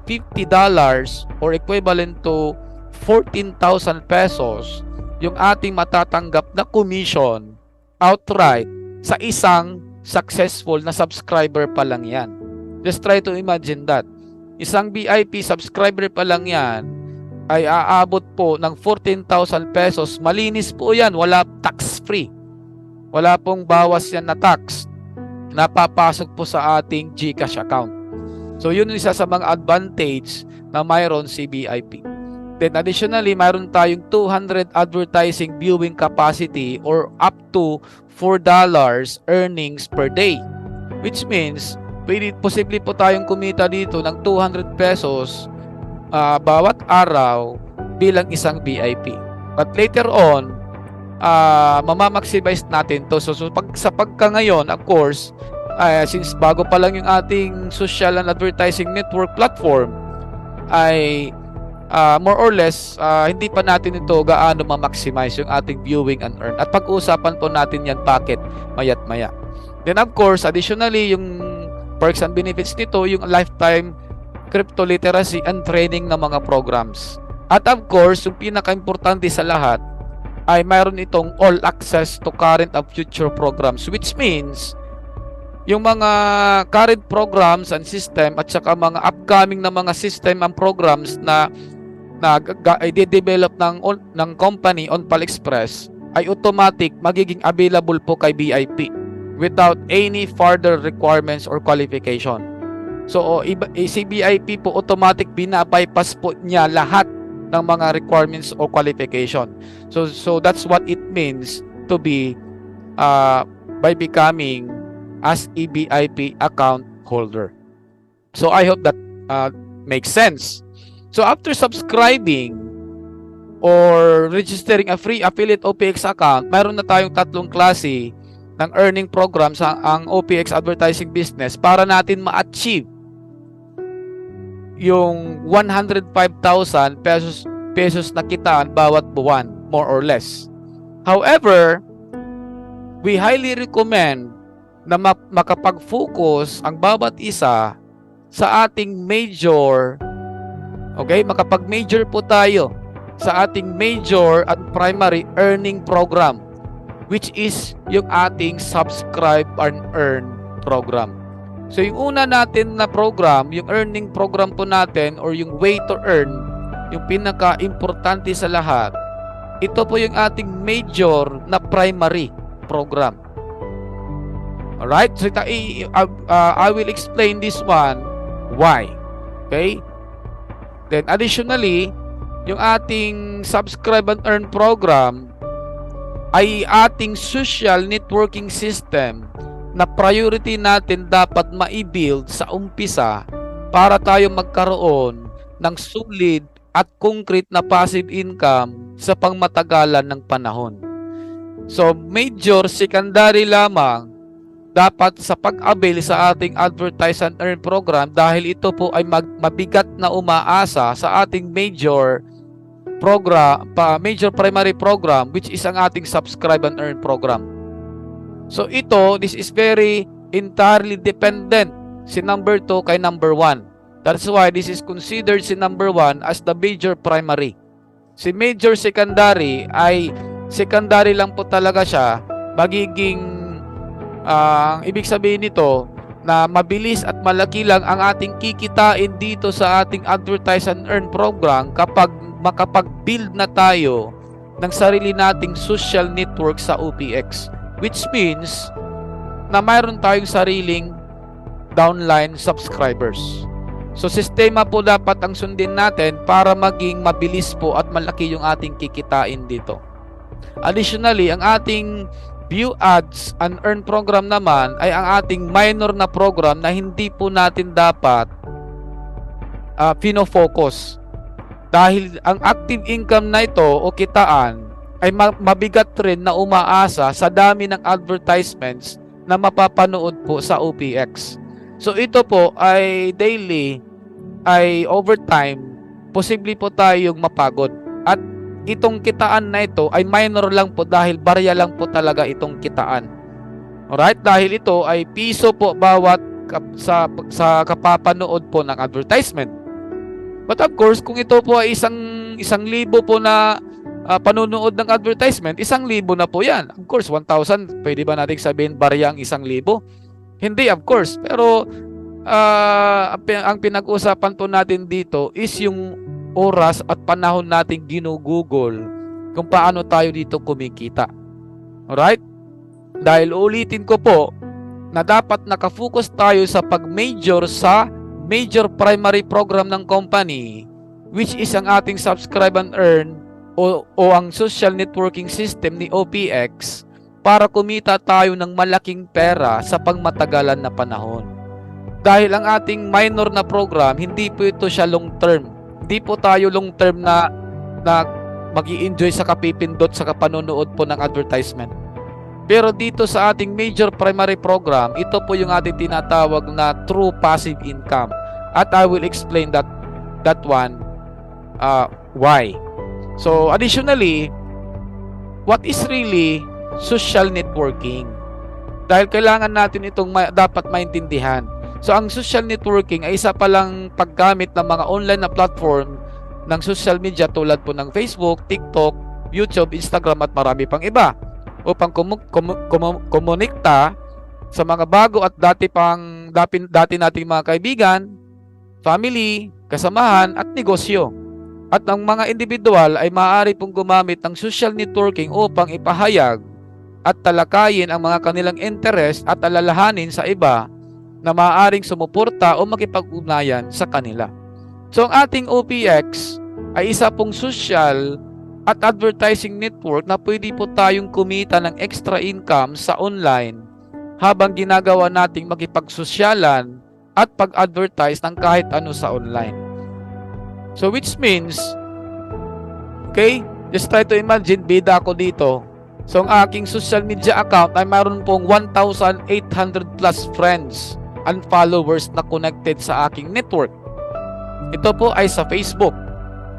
or equivalent to 14,000 pesos yung ating matatanggap na commission outright sa isang successful na subscriber pa lang yan. Just try to imagine that. Isang VIP subscriber pa lang yan ay aabot po ng 14,000 pesos. Malinis po yan. Wala tax-free. Wala pong bawas yan na tax. Napapasok po sa ating GCash account. So yun isa sa mga advantage na mayroon si VIP. Then additionally, mayroon tayong 200 advertising viewing capacity or up to $4 earnings per day. Which means, posible po tayong kumita dito ng 200 pesos bawat araw bilang isang VIP. But later on, mamamaximize natin to. So sa pagka ngayon, of course, since bago pa lang yung ating social and advertising network platform, ay more or less hindi pa natin ito gaano ma-maximize yung ating viewing and earn. At pag-uusapan po natin yan bakit mayat maya. Then of course, additionally, yung perks and benefits nito, yung lifetime crypto literacy and training ng mga programs. At of course, yung pinaka-importante sa lahat ay mayroon itong all access to current and future programs, which means yung mga current programs and system at saka mga upcoming na mga system and programs na i-develop ng company on PalExpress ay automatic magiging available po kay VIP without any further requirements or qualification. So si VIP po automatic bina-bypass po niya lahat ng mga requirements or qualification. So that's what it means to be by becoming as a VIP account holder. So I hope that makes sense. So after subscribing or registering a free affiliate OPX account, mayroon na tayong tatlong klase ng earning program sa ang OPX advertising business para natin ma-achieve yung 105,000 pesos na kitaan bawat buwan, more or less. However, we highly recommend na makapag-focus ang bawat isa sa ating major, okay? Makapag-major po tayo sa ating major at primary earning program, which is yung ating subscribe and earn program. So yung una natin na program, yung earning program po natin or yung way to earn, yung pinaka-importante sa lahat, ito po yung ating major na primary program. Alright? So I will explain this one why. Okay? Then additionally, yung ating subscribe and earn program ay ating social networking system na priority natin dapat ma-build sa umpisa para tayo magkaroon ng solid at concrete na passive income sa pangmatagalan ng panahon. So, major, secondary lamang dapat sa pag-avail sa ating advertise and earn program dahil ito po ay mabigat na umaasa sa ating major program, major primary program, which is ang ating subscribe and earn program. So this is very entirely dependent si number 2 kay number 1. That's why this is considered si number 1 as the major primary. Si major secondary ay secondary lang po talaga siya. Magiging ang ibig sabihin nito na mabilis at malaki lang ang ating kikitain dito sa ating advertise and earn program kapag makapag-build na tayo ng sarili nating social network sa OPX. Which means na mayroon tayong sariling downline subscribers. So sistema po dapat ang sundin natin para maging mabilis po at malaki yung ating kikitain dito. Additionally, ang ating view ads and earn program naman ay ang ating minor na program na hindi po natin dapat pinofocus. Dahil ang active income na ito o kitaan ay mabigat rin na umaasa sa dami ng advertisements na mapapanood po sa OPX. So ito po ay daily, ay overtime, posible po tayong mapagod. At itong kitaan na ito ay minor lang po dahil barya lang po talaga itong kitaan. Alright? Dahil ito ay piso po bawat sa kapapanood po ng advertisement. But of course, kung ito po ay isang libo po na panunood ng advertisement, 1,000 na po yan. Of course, 1,000, pwede ba natin sabihin barya ang 1,000? Hindi, of course. Pero ang pinag-usapan po natin dito is yung oras at panahon natin ginugugol kung paano tayo dito kumikita. Alright? Dahil ulitin ko po na dapat nakafocus tayo sa pag-major sa major primary program ng company, which is ang ating subscribe and earn o ang social networking system ni OPX para kumita tayo ng malaking pera sa pangmatagalan na panahon. Dahil ang ating minor na program, hindi po ito siya long term. Hindi po tayo long term na mag-i-enjoy sa kapipindot sa kapanonood po ng advertisement. Pero dito sa ating major primary program, ito po yung ating tinatawag na true passive income. At I will explain that one why. So additionally, what is really social networking? Dahil kailangan natin itong dapat maintindihan. So ang social networking ay isa palang paggamit ng mga online na platform ng social media tulad po ng Facebook, TikTok, YouTube, Instagram at marami pang iba upang komunikta sa mga bago at dati nating mga kaibigan, family, kasamahan at negosyo. At ang mga individual ay maaari pong gumamit ng social networking upang ipahayag at talakayin ang mga kanilang interest at alalahanin sa iba na maaaring sumuporta o makipag-ugnayan sa kanila. So ang ating OPX ay isa pong social at advertising network na pwede po tayong kumita ng extra income sa online habang ginagawa nating makipagsosyalan at pag-advertise ng kahit ano sa online. So which means, Okay? Just try to imagine, bida ako dito. So, ang aking social media account ay mayroon pong 1,800 plus friends and followers na connected sa aking network. Ito po ay sa Facebook.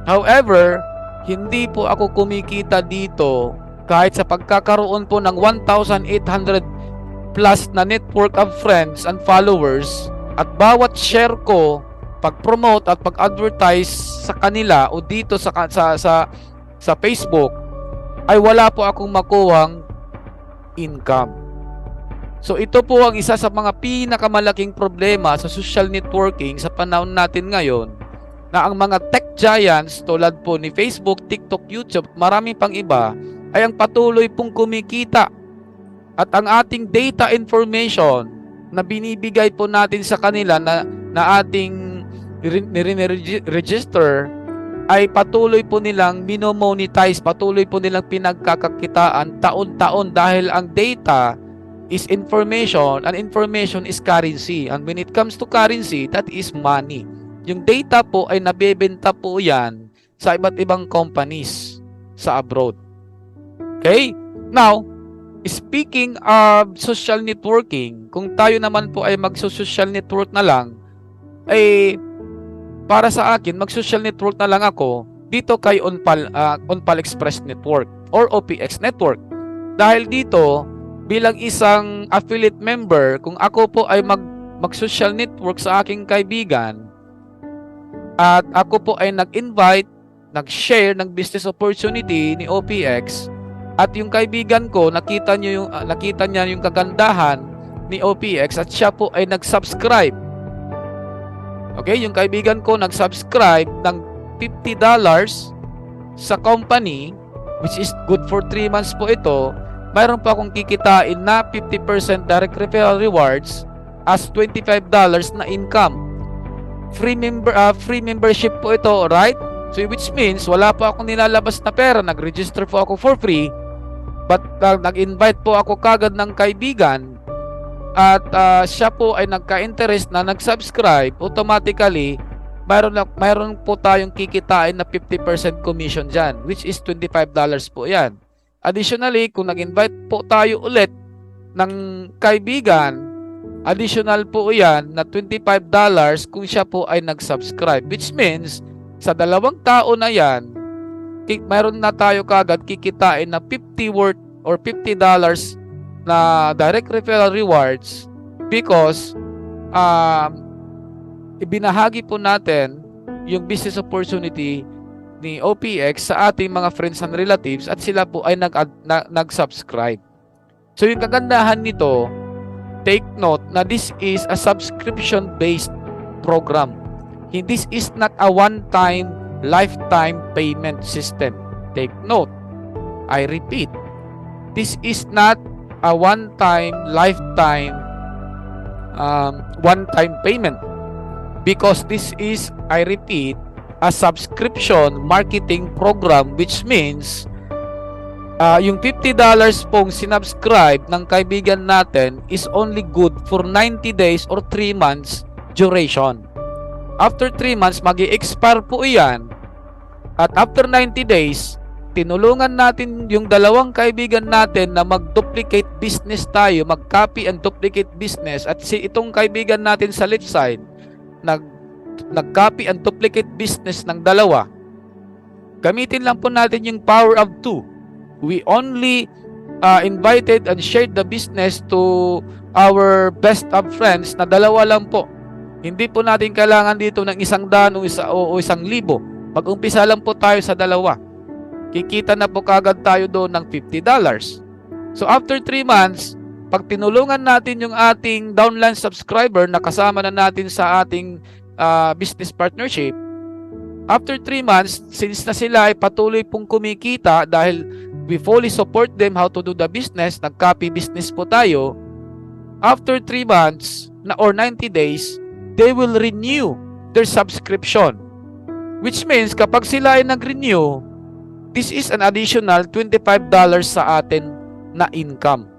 However, hindi po ako kumikita dito kahit sa pagkakaroon po ng 1,800 plus na network of friends and followers, at bawat share ko, pag-promote at pag-advertise sa kanila o dito sa Facebook, ay wala po akong makuhang income. So ito po ang isa sa mga pinakamalaking problema sa social networking sa panahon natin ngayon, na ang mga tech giants tulad po ni Facebook, TikTok, YouTube, marami pang iba, ay ang patuloy pong kumikita. At ang ating data information na binibigay po natin sa kanila na ating register, ay patuloy po nilang minomonetize, patuloy po nilang pinagkakakitaan taon-taon, dahil ang data is information and information is currency. And when it comes to currency, that is money. Yung data po ay nabebenta po yan sa iba't ibang companies sa abroad. Okay? Now, speaking of social networking, kung tayo naman po ay mag-social network na lang, ay para sa akin, mag-social network na lang ako dito kay Onpal Express Network or OPX Network. Dahil dito, bilang isang affiliate member, kung ako po ay mag-social network sa aking kaibigan, at ako po ay nag-invite, nag-share ng business opportunity ni OPX, at yung kaibigan ko, nakita niya yung kagandahan ni OPX, at siya po ay nag-subscribe. Okay, yung kaibigan ko nag-subscribe ng $50 sa company, which is good for 3 months po ito. Mayroon pa akong kikitain na 50% direct referral rewards as $25 na income. Free membership po ito, right? So which means wala pa akong nilalabas na pera, nag-register po ako for free, but nag-invite po ako kagad ng kaibigan, at siya po ay nagka-interest na nag-subscribe, automatically mayroon po tayong kikitain na 50% commission dyan, which is $25 po yan. Additionally, kung nag-invite po tayo ulit ng kaibigan, additional po yan na $25 kung siya po ay nag-subscribe, which means sa 2 tao na yan, mayroon na tayo kagad kikitain na 50 worth or $50 na direct referral rewards, because ibinahagi po natin yung business opportunity ni OPX sa ating mga friends and relatives, at sila po ay nag-subscribe. So yung kagandahan nito, take note na this is a subscription-based program. This is not a one-time, lifetime payment system. Take note, I repeat, this is not a one-time, lifetime, one-time payment, because this is, I repeat, a subscription marketing program, which means yung $50 pong sinubscribe ng kaibigan natin is only good for 90 days or 3 months duration. After 3 months, mag-i-expire po iyan, at after 90 days, tinulungan natin yung 2 kaibigan natin na mag-duplicate business tayo, mag-copy and duplicate business, at itong kaibigan natin sa left side, nag-copy and duplicate business ng 2. Gamitin lang po natin yung power of 2. We only invited and shared the business to our best of friends na 2 lang po. Hindi po natin kailangan dito ng 100 o 1,000. Mag-umpisa lang po tayo sa 2. Kikita na po kagad tayo doon ng $50. So after 3 months, pag tinulungan natin yung ating downline subscriber na kasama na natin sa ating business partnership, after 3 months, since na sila ay patuloy pong kumikita dahil we fully support them how to do the business, nag-copy business po tayo, after 3 months or 90 days, they will renew their subscription. Which means kapag sila ay nag-renew, this is an additional $25 sa atin na income.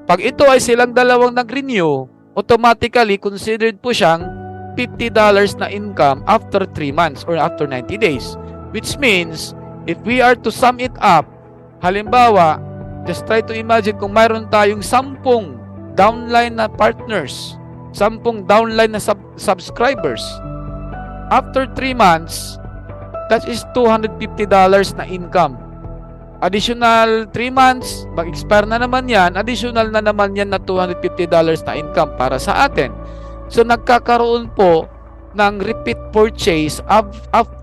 Pag ito ay silang 2 nag-renew, automatically considered po siyang $50 na income after 3 months or after 90 days. Which means, If we are to sum it up, halimbawa, just try to imagine kung mayroon tayong 10 downline na partners, 10 downline na subscribers. After 3 months, that is $250 na income. Additional 3 months, mag-expire na naman yan, additional na naman yan na $250 na income para sa atin. So, nagkakaroon po ng repeat purchase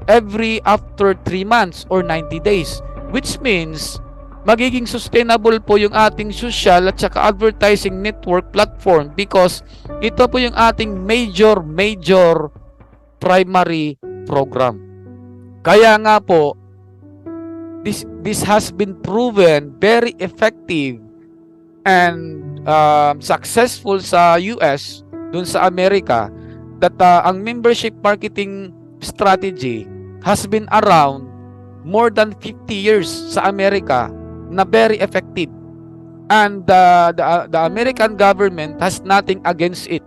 every after 3 months or 90 days. Which means, magiging sustainable po yung ating social at saka advertising network platform because ito po yung ating major primary program. Kaya nga po, this has been proven very effective and successful sa US, dun sa Amerika, that ang membership marketing strategy has been around more than 50 years sa Amerika na very effective. And the American government has nothing against it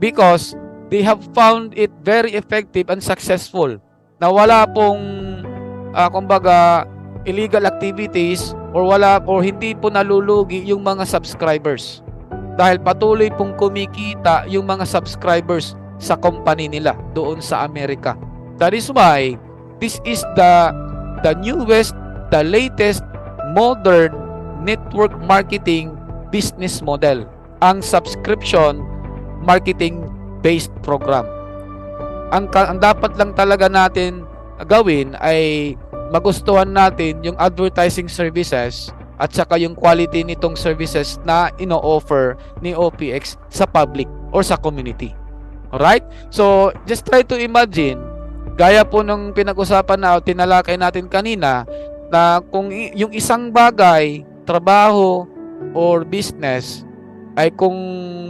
because they have found it very effective and successful na wala pong kumbaga illegal activities or hindi po nalulugi yung mga subscribers dahil patuloy pong kumikita yung mga subscribers sa company nila doon sa Amerika. That is why this is the newest, the latest modern network marketing business model, ang subscription marketing based program. Ang dapat lang talaga natin gawin ay magustuhan natin yung advertising services at saka yung quality nitong services na ino-offer ni OPX sa public or sa community. Alright? So, just try to imagine, gaya po nung pinag-usapan na tinalakay natin kanina, na kung yung isang bagay, trabaho or business ay kung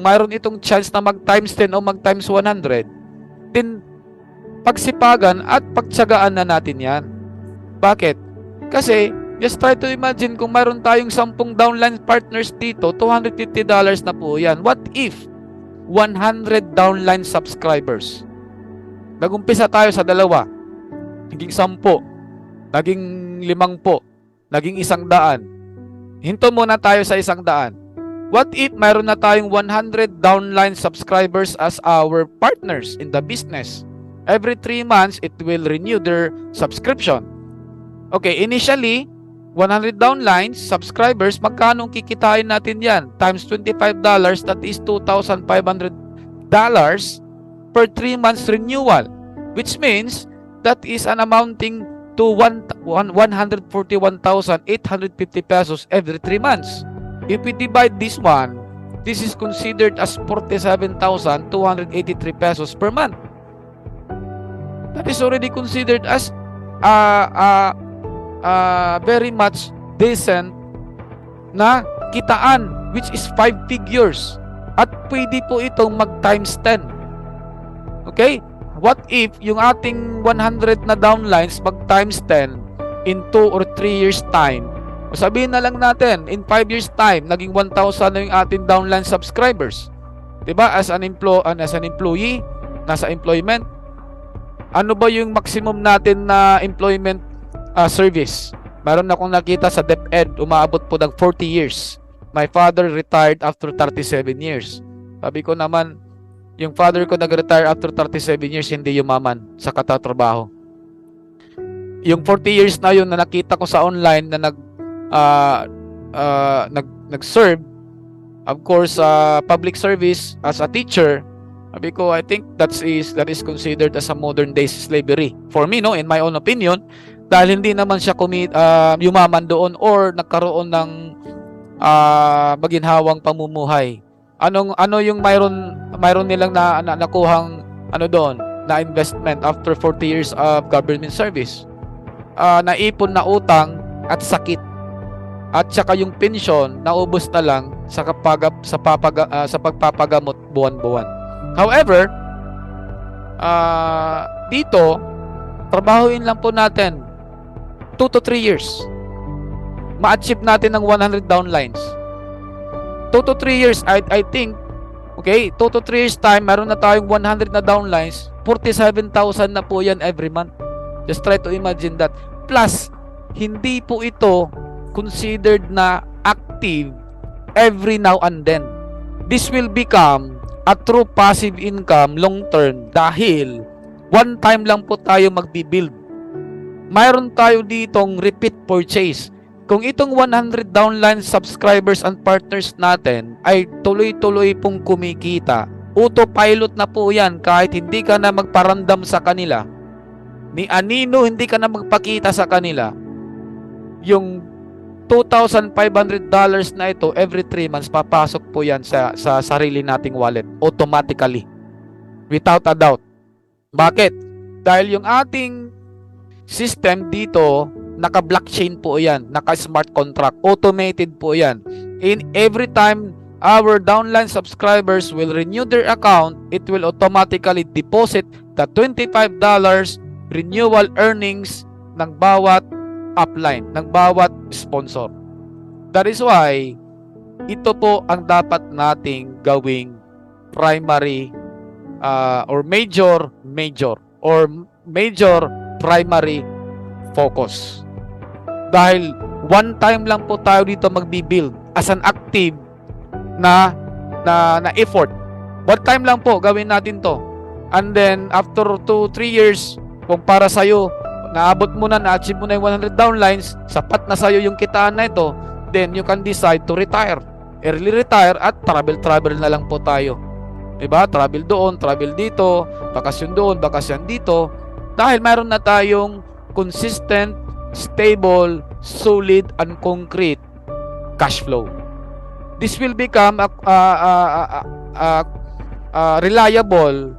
mayroon itong chance na mag times 10 o mag times 100, then pagsipagan at pagtsagaan na natin yan. Bakit? Kasi just try to imagine kung mayroon tayong 10 downline partners dito, $250 na po yan. What if 100 downline subscribers? Nag-umpisa tayo sa 2, naging 10, naging 50, naging 100. Hinto muna tayo sa 100. What if mayroon na tayong 100 downline subscribers as our partners in the business? Every 3 months, it will renew their subscription. Okay, initially, 100 downlines, subscribers, magkano kikitain natin yan? Times $25, that is $2,500 per 3 months renewal. Which means, that is an amounting to 141,850 pesos every 3 months. If we divide this one, this is considered as 47,283 pesos per month. That is already considered as very much decent na kitaan, which is 5 figures. At pwede po itong mag times 10. Okay? What if yung ating 100 na downlines mag times 10 in 2 or 3 years time? O sabihin na lang natin, in 5 years time, naging 1,000 na yung ating downline subscribers. Diba? As an employee, nasa employment, ano ba yung maximum natin na employment service? Meron akong nakita sa DepEd, umaabot po ng 40 years. My father retired after 37 years. Sabi ko naman, yung father ko nag-retire after 37 years, hindi yumaman sa katatrabaho. Yung 40 years na yun na nakita ko sa online na nag-serve, of course, public service as a teacher. Sabi ko, I think that is considered as a modern day slavery. For me, no, in my own opinion, dahil hindi naman siya yumaman doon or nagkaroon ng maginhawang pamumuhay. Ano yung mayroon nilang nakuhang doon na investment after 40 years of government service? Naipon na utang at sakit. At saka yung pensyon naubos na lang sa pagpapagamot buwan-buwan. However, dito trabahuin lang po natin 2 to 3 years. Ma-achieve natin ng 100 downlines. 2 to 3 years, I think, okay, 2 to 3 years time, meron na tayong 100 na downlines, 47,000 na po yan every month. Just try to imagine that. Plus, hindi po ito considered na active every now and then. This will become a true passive income long term dahil one time lang po tayo magbi-build. Mayroon tayo ditong repeat purchase. Kung itong 100 downline subscribers and partners natin ay tuloy-tuloy pong kumikita, autopilot na po yan kahit hindi ka na magparamdam sa kanila. Ni anino hindi ka na magpakita sa kanila. Yung $2,500 na ito every 3 months, papasok po yan sa sarili nating wallet automatically. Without a doubt. Bakit? Dahil yung ating system dito, naka-blockchain po yan, naka-smart contract, automated po yan. In every time our downline subscribers will renew their account, it will automatically deposit the $25 renewal earnings ng bawat upline, ng bawat sponsor. That is why ito po ang dapat nating gawing primary or major primary focus. Dahil one time lang po tayo dito magbi-build as an active na effort. One time lang po gawin natin to. And then after 2-3 years, kung para sa'yo naabot mo na, na-achieve mo na yung 100 downlines, sapat na sa'yo yung kitaan na ito, then you can decide to retire. Early retire at travel na lang po tayo. Diba? Travel doon, travel dito, bakasyon doon, bakasyon dito. Dahil mayroon na tayong consistent, stable, solid, and concrete cash flow. This will become a reliable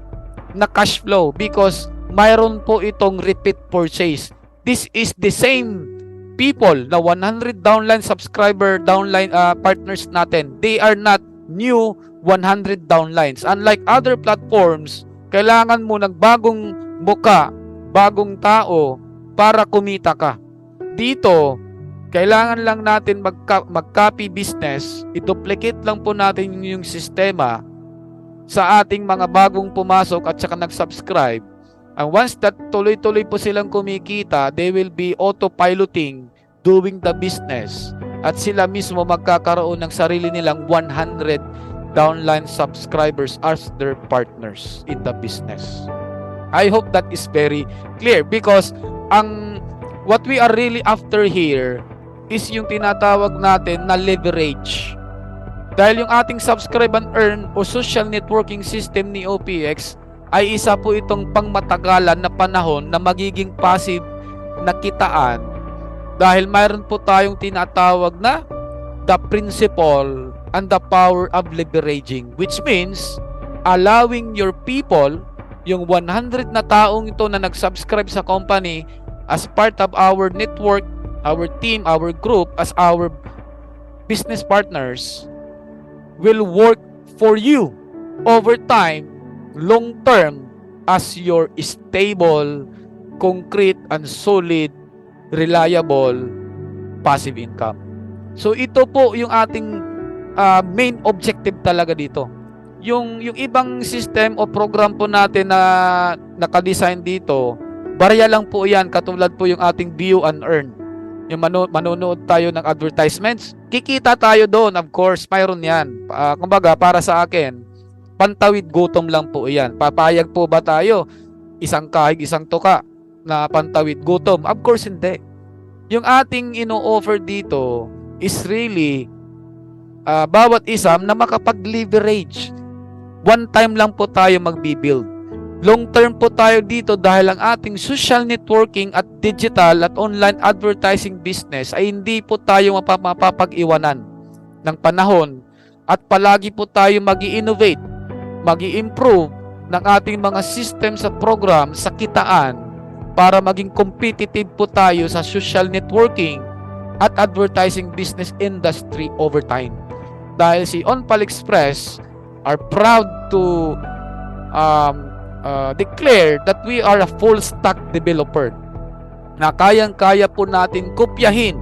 na cash flow because mayroon po itong repeat purchase. This is the same people na 100 downline subscriber, downline partners natin. They are not new 100 downlines. Unlike other platforms, kailangan mo ng bagong muka, bagong tao para kumita ka. Dito, kailangan lang natin mag-copy business, i-duplicate lang po natin yung sistema sa ating mga bagong pumasok at saka nag-subscribe. And once that tuloy-tuloy po silang kumikita, they will be autopiloting, doing the business. At sila mismo magkakaroon ng sarili nilang 100 downline subscribers as their partners in the business. I hope that is very clear because what we are really after here is yung tinatawag natin na leverage. Dahil yung ating subscribe and earn o social networking system ni OPX ay isa po itong pangmatagalan na panahon na magiging passive na kitaan dahil mayroon po tayong tinatawag na the principle and the power of leveraging, which means allowing your people, yung 100 na taong ito na nag-subscribe sa company as part of our network, our team, our group, as our business partners, will work for you over time, long term, as your stable, concrete, and solid, reliable, passive income. So ito po yung ating main objective talaga dito. Yung ibang system o program po natin na naka-design dito, barya lang po yan, katulad po yung ating view and earn. Yung manonood tayo ng advertisements, kikita tayo doon, of course, mayroon yan. Kumbaga, para sa akin, pantawid gutom lang po yan. Papayag po ba tayo? Isang kahig, isang tuka na pantawid gutom? Of course, hindi. Yung ating ino-offer dito is really bawat isam na makapag-leverage. One time lang po tayo magbi-build. Long term po tayo dito dahil ang ating social networking at digital at online advertising business ay hindi po tayo mapapag-iwanan ng panahon at palagi po tayo mag-i-innovate, mag-i-improve ng ating mga systems at program sa kitaan para maging competitive po tayo sa social networking at advertising business industry over time. Dahil si Onpal Express are proud to declare that we are a full stack developer na kayang-kaya po natin kopyahin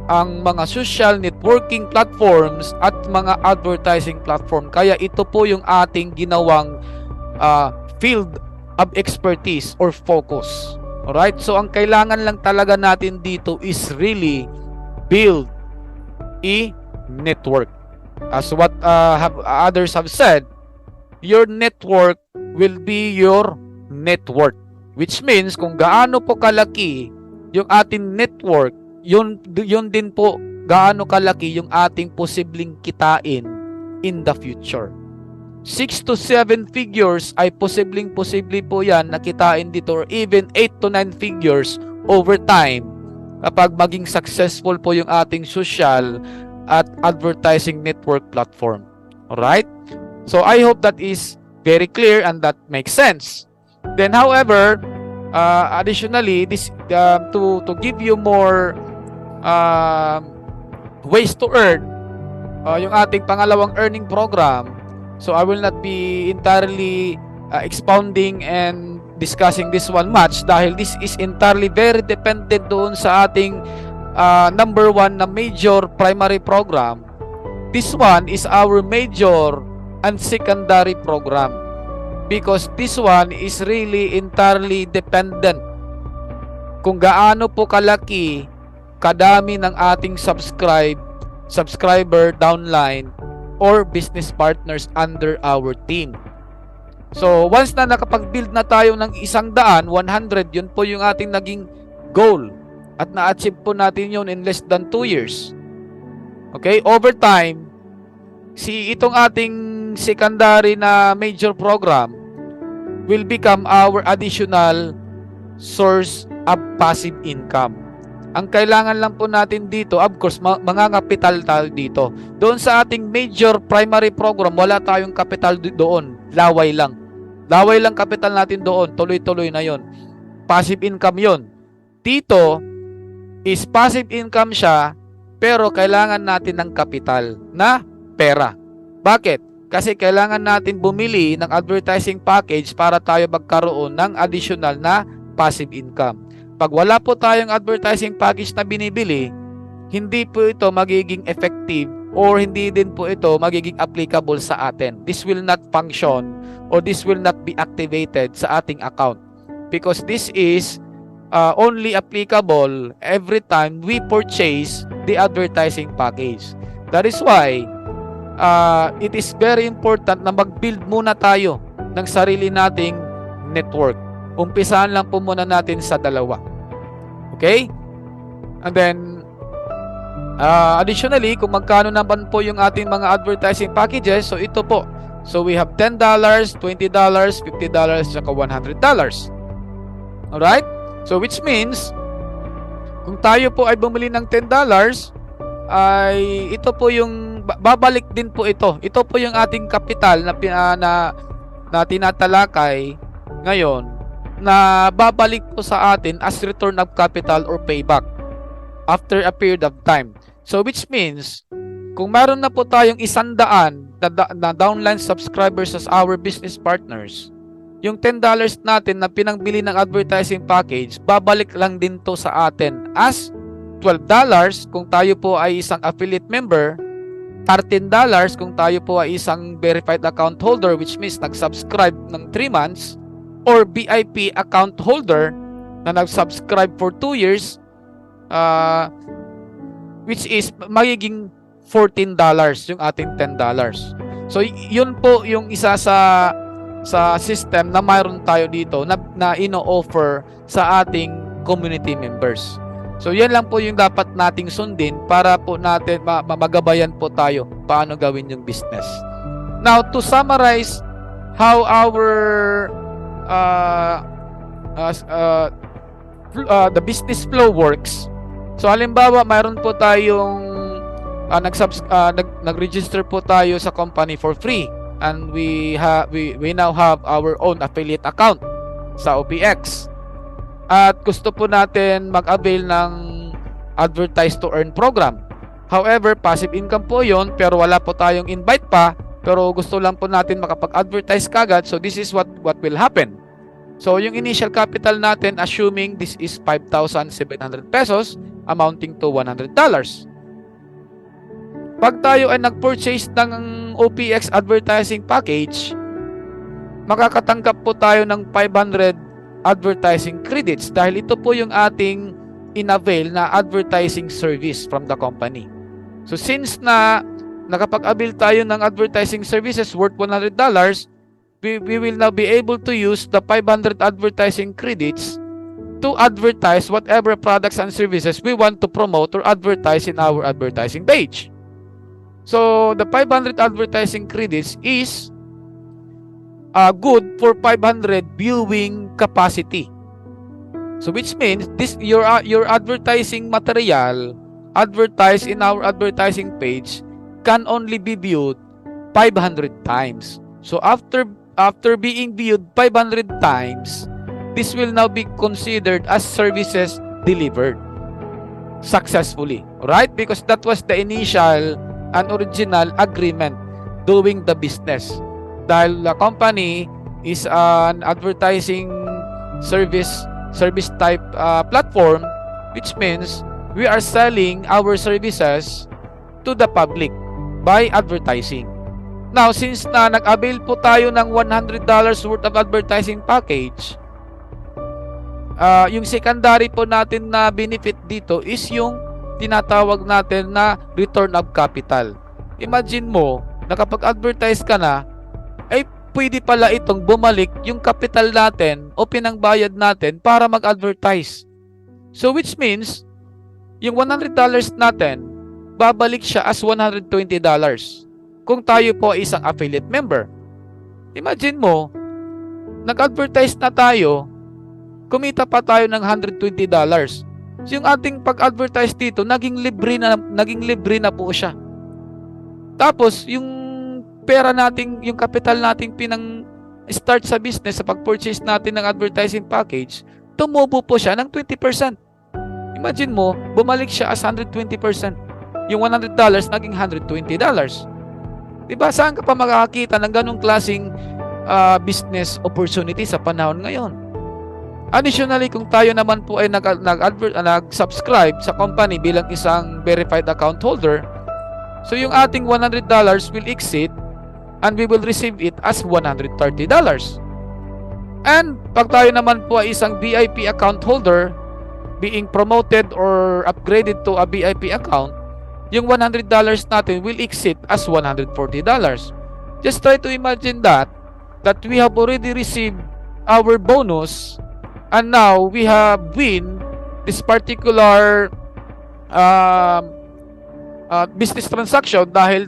ang mga social networking platforms at mga advertising platform. Kaya ito po yung ating ginawang field of expertise or focus. Alright? So, ang kailangan lang talaga natin dito is really build a network. As what others have said, your network will be your net worth. Which means, kung gaano po kalaki yung ating network, yun din po gaano kalaki yung ating posibleng kitain in the future. 6 to 7 figures ay posible po yan na kitain dito, or even 8 to 9 figures over time kapag maging successful po yung ating social at advertising network platform. Alright? So I hope that is very clear and that makes sense. Then however, additionally, this to give you more ways to earn, yung ating pangalawang earning program. So I will not be entirely expounding and discussing this one much dahil this is entirely very dependent doon sa ating number one na major primary program. This one is our major and secondary program because this one is really entirely dependent kung gaano po kalaki kadami ng ating subscriber downline or business partners under our team. So, once na nakapag-build na tayo ng 100, yun po yung ating naging goal. At na-achieve po natin yun in less than 2 years. Okay? Over time, itong ating secondary na major program will become our additional source of passive income. Ang kailangan lang po natin dito, of course, mga kapital tayo dito. Doon sa ating major primary program, wala tayong kapital doon. Laway lang. Laway lang kapital natin doon. Tuloy-tuloy na yon. Passive income yon. Dito, is passive income siya, pero kailangan natin ng kapital na pera. Bakit? Kasi kailangan natin bumili ng advertising package para tayo magkaroon ng additional na passive income. Pag wala po tayong advertising package na binibili, hindi po ito magiging effective or hindi din po ito magiging applicable sa atin. This will not function or this will not be activated sa ating account because this is only applicable every time we purchase the advertising package. That is why it is very important na mag-build muna tayo ng sarili nating network. Umpisahan lang po muna natin sa 2. Okay? And then, additionally, kung magkano naman po yung ating mga advertising packages, so ito po. So, we have $10, $20, $50, saka $100. Alright? So, which means, kung tayo po ay bumili ng $10, ay ito po yung, babalik din po ito. Ito po yung ating kapital na tinatalakay ngayon, na babalik po sa atin as return of capital or payback after a period of time. So which means, kung meron na po tayong 100 na downline subscribers as our business partners, yung $10 natin na pinangbili ng advertising package, babalik lang din to sa atin as $12 kung tayo po ay isang affiliate member, $13 kung tayo po ay isang verified account holder, which means nag-subscribe ng 3 months, or VIP account holder na nag-subscribe for 2 years, which is magiging $14 yung ating $10. So, yun po yung isa sa system na mayroon tayo dito na ino-offer sa ating community members. So, yan lang po yung dapat nating sundin para po natin magabayan po tayo paano gawin yung business. Now, to summarize how our the business flow works. So halimbawa, mayroon po tayong nag-register po tayo sa company for free and we now have our own affiliate account sa OPX. At gusto po natin mag-avail ng advertise to earn program. However, passive income po 'yon pero wala po tayong invite pa. Pero gusto lang po natin makapag-advertise kagad. So this is what will happen. So yung initial capital natin, assuming this is 5,700 pesos, amounting to $100. Pag tayo ay nag-purchase ng OPX advertising package, makakatanggap po tayo ng 500 advertising credits dahil ito po yung ating inavail na advertising service from the company. So since na nakapag-avail tayo ng advertising services worth $100, we will now be able to use the 500 advertising credits to advertise whatever products and services we want to promote or advertise in our advertising page. So the 500 advertising credits is good for 500 viewing capacity. So which means this your advertising material advertised in our advertising page can only be viewed 500 times. So after being viewed 500 times, this will now be considered as services delivered successfully, right? Because that was the initial and original agreement doing the business. Dahil the company is an advertising service type platform, which means we are selling our services to the public by advertising. Now, since na nag-avail po tayo ng $100 worth of advertising package, yung secondary po natin na benefit dito is yung tinatawag natin na return of capital. Imagine mo, nakapag-advertise ka na, ay pwede pala itong bumalik yung capital natin o pinangbayad natin para mag-advertise. So which means, yung $100 natin, babalik siya as $120 kung tayo po ay isang affiliate member. Imagine mo, nag-advertise na tayo, kumita pa tayo ng $120. So yung ating pag-advertise dito, naging libre na po siya. Tapos, yung pera nating, yung capital nating pinang-start sa business, sa pag-purchase natin ng advertising package, tumubo po siya ng 20%. Imagine mo, bumalik siya as 120%. Yung $100 naging $120. Diba? Saan ka pa makakakita ng ganong klaseng business opportunity sa panahon ngayon? Additionally, kung tayo naman po ay nag-subscribe sa company bilang isang verified account holder, so yung ating $100 will exceed and we will receive it as $130. And pag tayo naman po ay isang VIP account holder, being promoted or upgraded to a VIP account, yung $100 natin will exceed as $140. Just try to imagine that we have already received our bonus and now we have win this particular business transaction dahil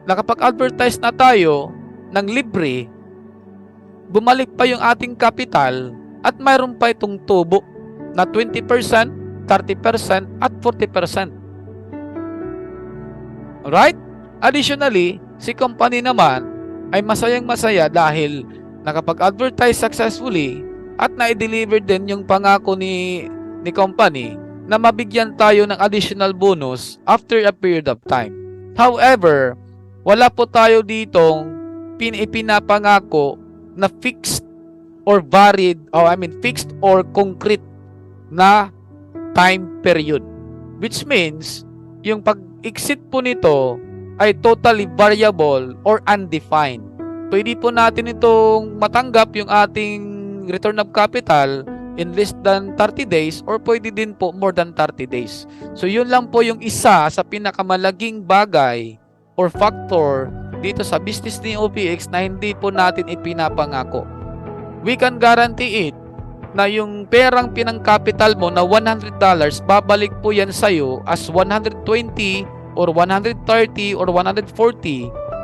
nakapag-advertise na tayo ng libre, bumalik pa yung ating capital at mayroon pa itong tubo na 20%, 30% at 40%. Alright? Additionally, si company naman ay masayang-masaya dahil nakapag-advertise successfully at na-deliver din yung pangako ni company na mabigyan tayo ng additional bonus after a period of time. However, wala po tayo ditong ipinapangako na fixed or varied, fixed or concrete na time period. Which means, yung pag-exit po nito ay totally variable or undefined. Pwede po natin itong matanggap yung ating return of capital in less than 30 days or pwede din po more than 30 days. So yun lang po yung isa sa pinakamalaging bagay or factor dito sa business ni OPX na hindi po natin ipinapangako. We can guarantee it na yung perang pinang-capital mo na $100, babalik po yan sa'yo as 120 or 130 or 140.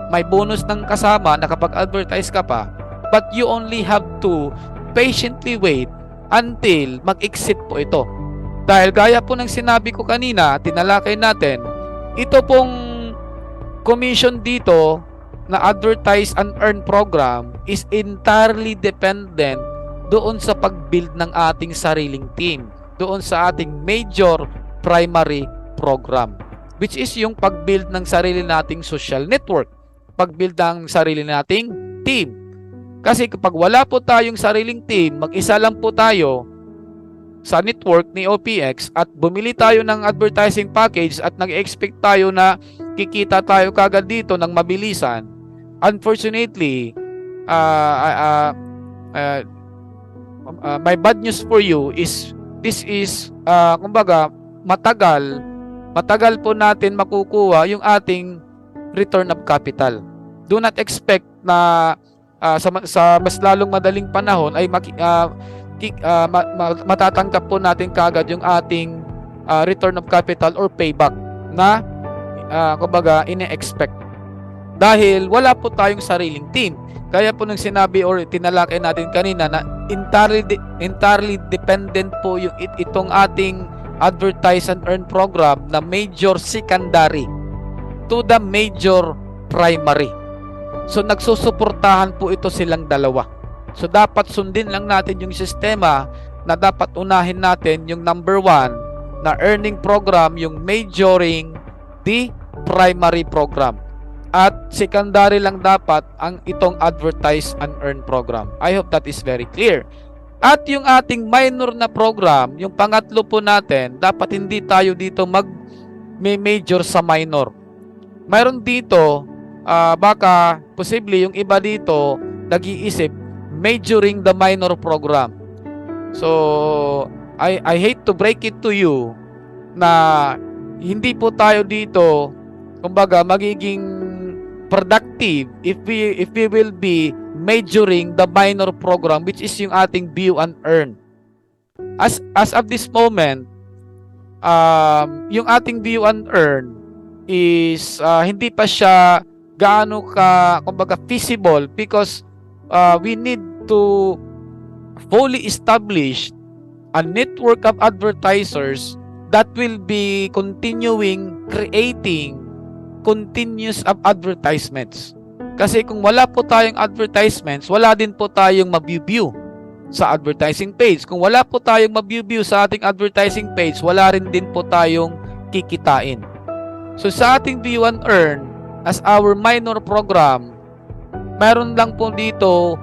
May bonus ng kasama na kapag advertise ka pa, but you only have to patiently wait until mag-exit po ito. Dahil gaya po ng sinabi ko kanina, tinalakay natin, ito pong commission dito na advertise and earn program is entirely dependent doon sa pag-build ng ating sariling team, doon sa ating major primary program, which is yung pag-build ng sarili nating social network, pag-build ng sarili nating team. Kasi kapag wala po tayong sariling team, mag-isa lang po tayo sa network ni OPX at bumili tayo ng advertising package at nag-expect tayo na kikita tayo kagad dito ng mabilisan, unfortunately, my bad news for you is this is kumbaga matagal po natin makukuha yung ating return of capital. Do not expect na sa mas lalong madaling panahon ay matatanggap po natin kagad yung ating return of capital or payback na kumbaga ine-expect. Dahil wala po tayong sariling team. Kaya po nung sinabi or tinalakay natin kanina na entirely dependent po yung itong ating advertise and earn program na major secondary to the major primary. So nagsusuportahan po ito silang dalawa. So dapat sundin lang natin yung sistema na dapat unahin natin yung number 1 na earning program, yung majoring the primary program. At secondary lang dapat ang itong advertise and earn program. I hope that is very clear. At yung ating minor na program, yung pangatlo po natin, dapat hindi tayo dito mag-major sa minor. Mayroon dito, baka posible yung iba dito nag-iisip majoring the minor program. So, I hate to break it to you na hindi po tayo dito kumbaga magiging productive if we will be majoring the minor program, which is yung ating view and earn. As of this moment, yung ating view and earn is hindi pa siya gaano ka kumbaga feasible because we need to fully establish a network of advertisers that will be continuing creating continuous advertisements. Kasi kung wala po tayong advertisements, wala din po tayong ma-view sa advertising page. Kung wala po tayong ma-view sa ating advertising page, wala rin din po tayong kikitain. So sa ating view and earn, as our minor program, meron lang po dito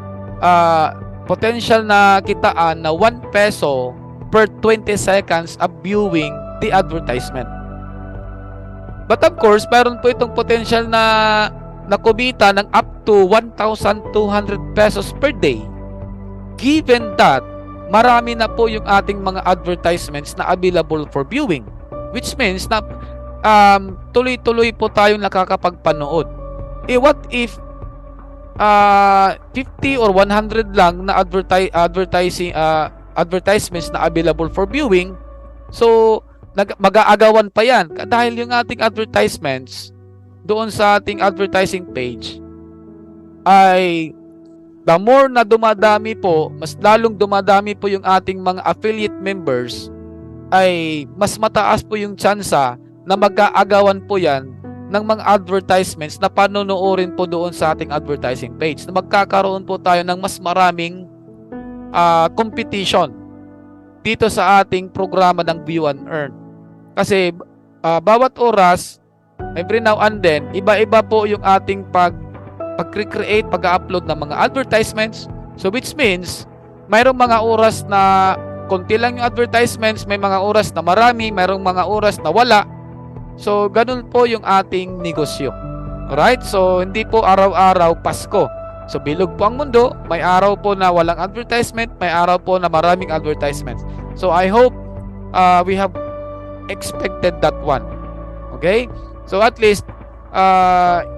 potential na kitaan na 1 peso per 20 seconds of viewing the advertisement. But of course, meron po itong potential na kumita ng up to 1,200 pesos per day. Given that, marami na po yung ating mga advertisements na available for viewing. Which means na tuloy-tuloy po tayong nakakapagpanood. What if 50 or 100 lang na advertisements na available for viewing? So, mag-aagawan pa yan dahil yung ating advertisements doon sa ating advertising page ay the more na dumadami po, mas lalong dumadami po yung ating mga affiliate members, ay mas mataas po yung tsansa na mag-aagawan po yan ng mga advertisements na panonoorin po doon sa ating advertising page, na magkakaroon po tayo ng mas maraming competition dito sa ating programa ng View and Earn. Kasi bawat oras, every now and then, iba-iba po yung ating pag-create, pag-upload ng mga advertisements. So which means, mayroong mga oras na konti lang yung advertisements, may mga oras na marami, mayroong mga oras na wala. So ganun po yung ating negosyo. Alright? So hindi po araw-araw Pasko. So bilog po ang mundo, may araw po na walang advertisement, may araw po na maraming advertisements. So I hope we have expected that one. Okay? So at least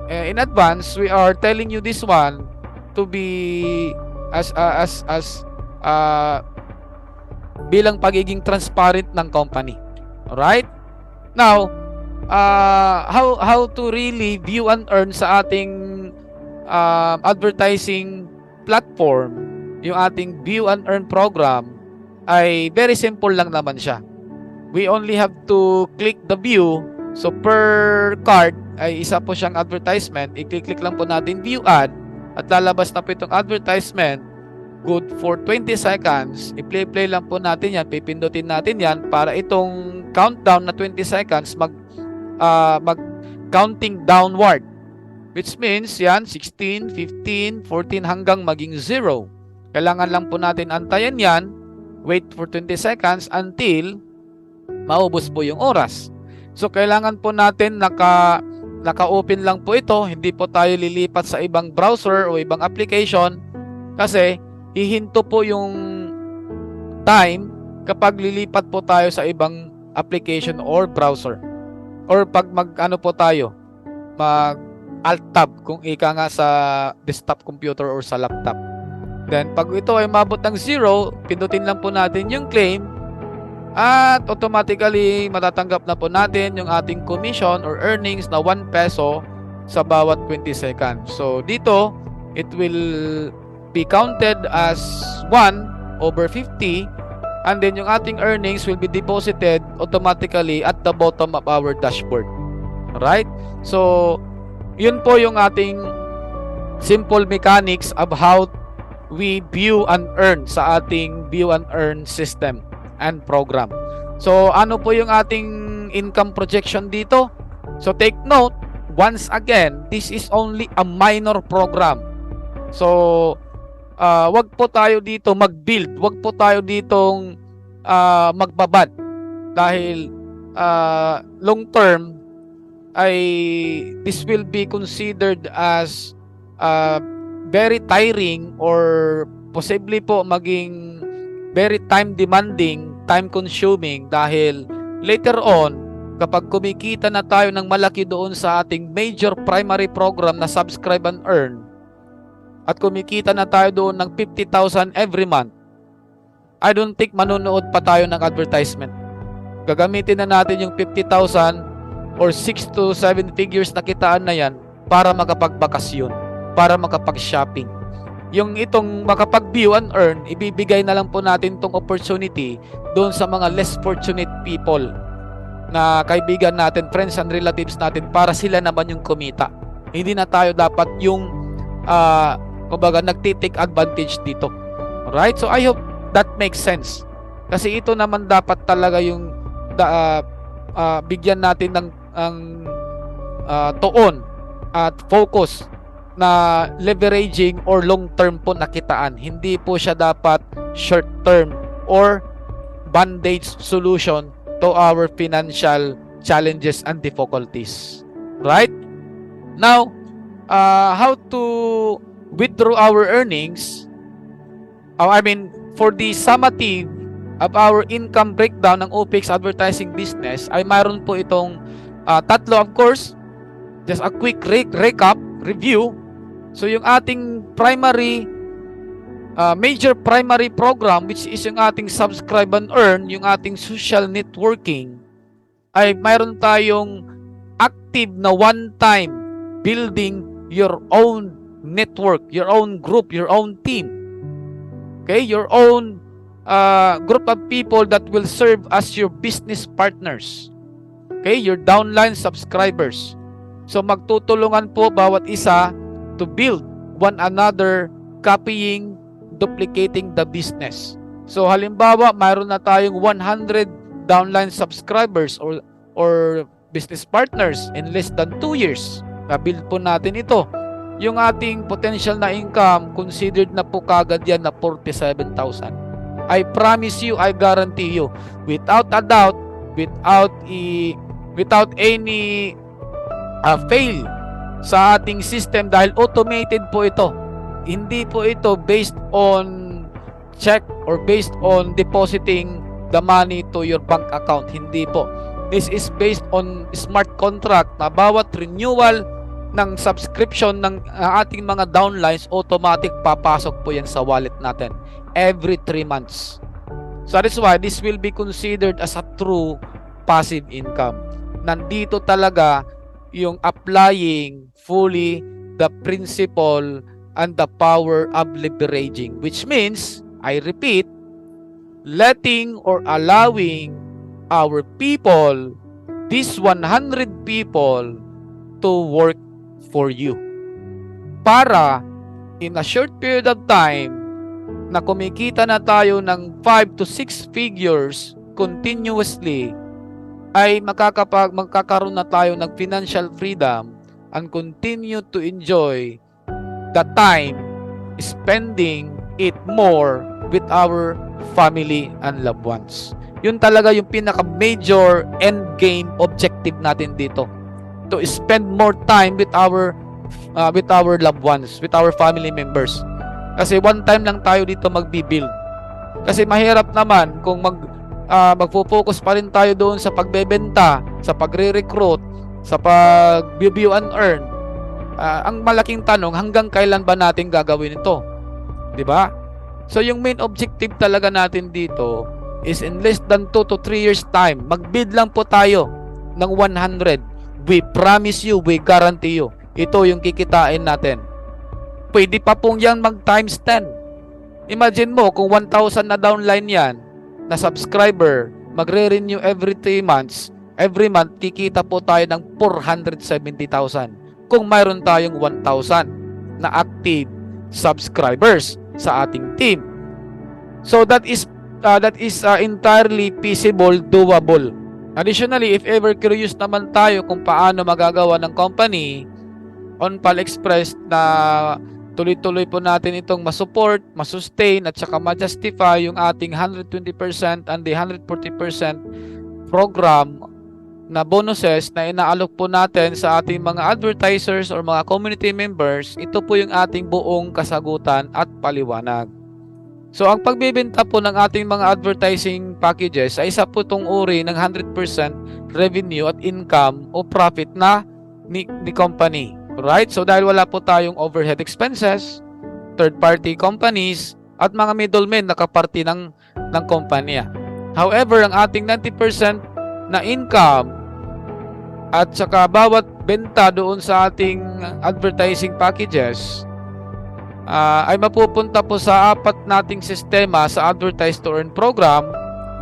in advance, we are telling you this one to be as bilang pagiging transparent ng company. Alright? Now, how to really view and earn sa ating advertising platform, yung ating view and earn program, ay very simple lang naman siya. We only have to click the view. So per card ay isa po siyang advertisement. I-click lang po natin view ad at lalabas na po itong advertisement. Good for 20 seconds. I-play lang po natin yan. Pipindutin natin yan para itong countdown na 20 seconds mag counting downward. Which means yan 16, 15, 14 hanggang maging 0. Kailangan lang po natin antayan yan. Wait for 20 seconds until maubos po yung oras. So kailangan po natin naka-open lang po ito, hindi po tayo lilipat sa ibang browser o ibang application kasi hihinto po yung time kapag lilipat po tayo sa ibang application or browser. Or pag mag-ano po tayo, mag alt tab kung ika nga sa desktop computer or sa laptop. Then pag ito ay mabot ng 0, pindutin lang po natin yung claim at automatically matatanggap na po natin yung ating commission or earnings na 1 peso sa bawat 20 seconds. So dito, it will be counted as 1/50 and then yung ating earnings will be deposited automatically at the bottom of our dashboard. Alright? So, yun po yung ating simple mechanics of how we view and earn sa ating view and earn system and program. So, ano po yung ating income projection dito? So, take note, once again, this is only a minor program. So, wag po tayo dito mag-build, wag po tayo ditong magbabad dahil long term ay this will be considered as very tiring or possibly po maging very time demanding, time consuming dahil later on kapag kumikita na tayo ng malaki doon sa ating major primary program na subscribe and earn at kumikita na tayo doon ng 50,000 every month, I don't think manonood pa tayo ng advertisement. Gagamitin na natin yung 50,000 or 6 to 7 figures na kitaan na yan para makapagbakasyon, para makapag-shopping. Yung itong makapag-view and earn, ibibigay na lang po natin itong opportunity doon sa mga less fortunate people na kaibigan natin, friends and relatives natin para sila naman yung kumita. Hindi na tayo dapat yung kumbaga nagtitake advantage dito. Alright? So I hope that makes sense. Kasi ito naman dapat talaga yung bigyan natin ng tuon at focus na leveraging or long term po nakitaan. Hindi po siya dapat short term or band-aid solution to our financial challenges and difficulties. Right? Now, how to withdraw our earnings? For the summative of our income breakdown ng OPX advertising business ay mayroon po itong tatlo, of course. Just a quick recap, review. So yung ating primary major primary program, which is yung ating subscribe and earn, yung ating social networking, ay mayroon tayong active na one-time building your own network, your own group, your own team. Okay, your own group of people that will serve as your business partners. Okay, your downline subscribers. So magtutulungan po bawat isa to build one another, copying, duplicating the business. So halimbawa, mayroon na tayong 100 downline subscribers or business partners in less than 2 years. Na-build po natin ito. Yung ating potential na income, considered na po kagad yan na 47,000. I promise you, I guarantee you, without a doubt, without any fail sa ating system dahil automated po ito. Hindi po ito based on check or based on depositing the money to your bank account. Hindi po. This is based on smart contract na bawat renewal ng subscription ng ating mga downlines, automatic papasok po yan sa wallet natin every 3 months. So that is why this will be considered as a true passive income. Nandito talaga yung applying fully the principle and the power of leveraging, which means, I repeat, letting or allowing our people, these 100 people, to work for you. Para in a short period of time na kumikita na tayo ng 5 to 6 figures continuously, ay magkakaroon na tayo ng financial freedom and continue to enjoy the time spending it more with our family and loved ones. Yun talaga yung pinaka-major end game objective natin dito. To spend more time with our loved ones, with our family members. Kasi one time lang tayo dito magbi-build. Kasi mahirap naman kung magfo-focus pa rin tayo doon sa pagbebenta, sa pagre-recruit, sa pag-view and earn. Ang malaking tanong, hanggang kailan ba natin gagawin ito? 'Di ba? So yung main objective talaga natin dito is in less than 2 to 3 years time, mag-bid lang po tayo ng 100. We promise you, we guarantee you, ito yung kikitain natin. Pwede pa pong yan mag times 10. Imagine mo kung 1,000 na downline yan na subscriber, magre-renew every 3 months, every month kikita po tayo ng 470,000 kung mayroon tayong 1,000 na active subscribers sa ating team. So that is entirely feasible, doable. Additionally, if ever curious naman tayo kung paano magagawa ng company, OnPal Express na tuloy-tuloy po natin itong masupport, masustain at saka ma-justify yung ating 120% and the 140% program na bonuses na inaalok po natin sa ating mga advertisers or mga community members. Ito po yung ating buong kasagutan at paliwanag. So ang pagbebenta po ng ating mga advertising packages ay isa po itong uri ng 100% revenue at income o profit na ni company. Right? So dahil wala po tayong overhead expenses, third-party companies, at mga middlemen na kaparti ng kompanya. However, ang ating 90% na income at saka bawat benta doon sa ating advertising packages ay mapupunta po sa 4 nating sistema sa Advertise to Earn program,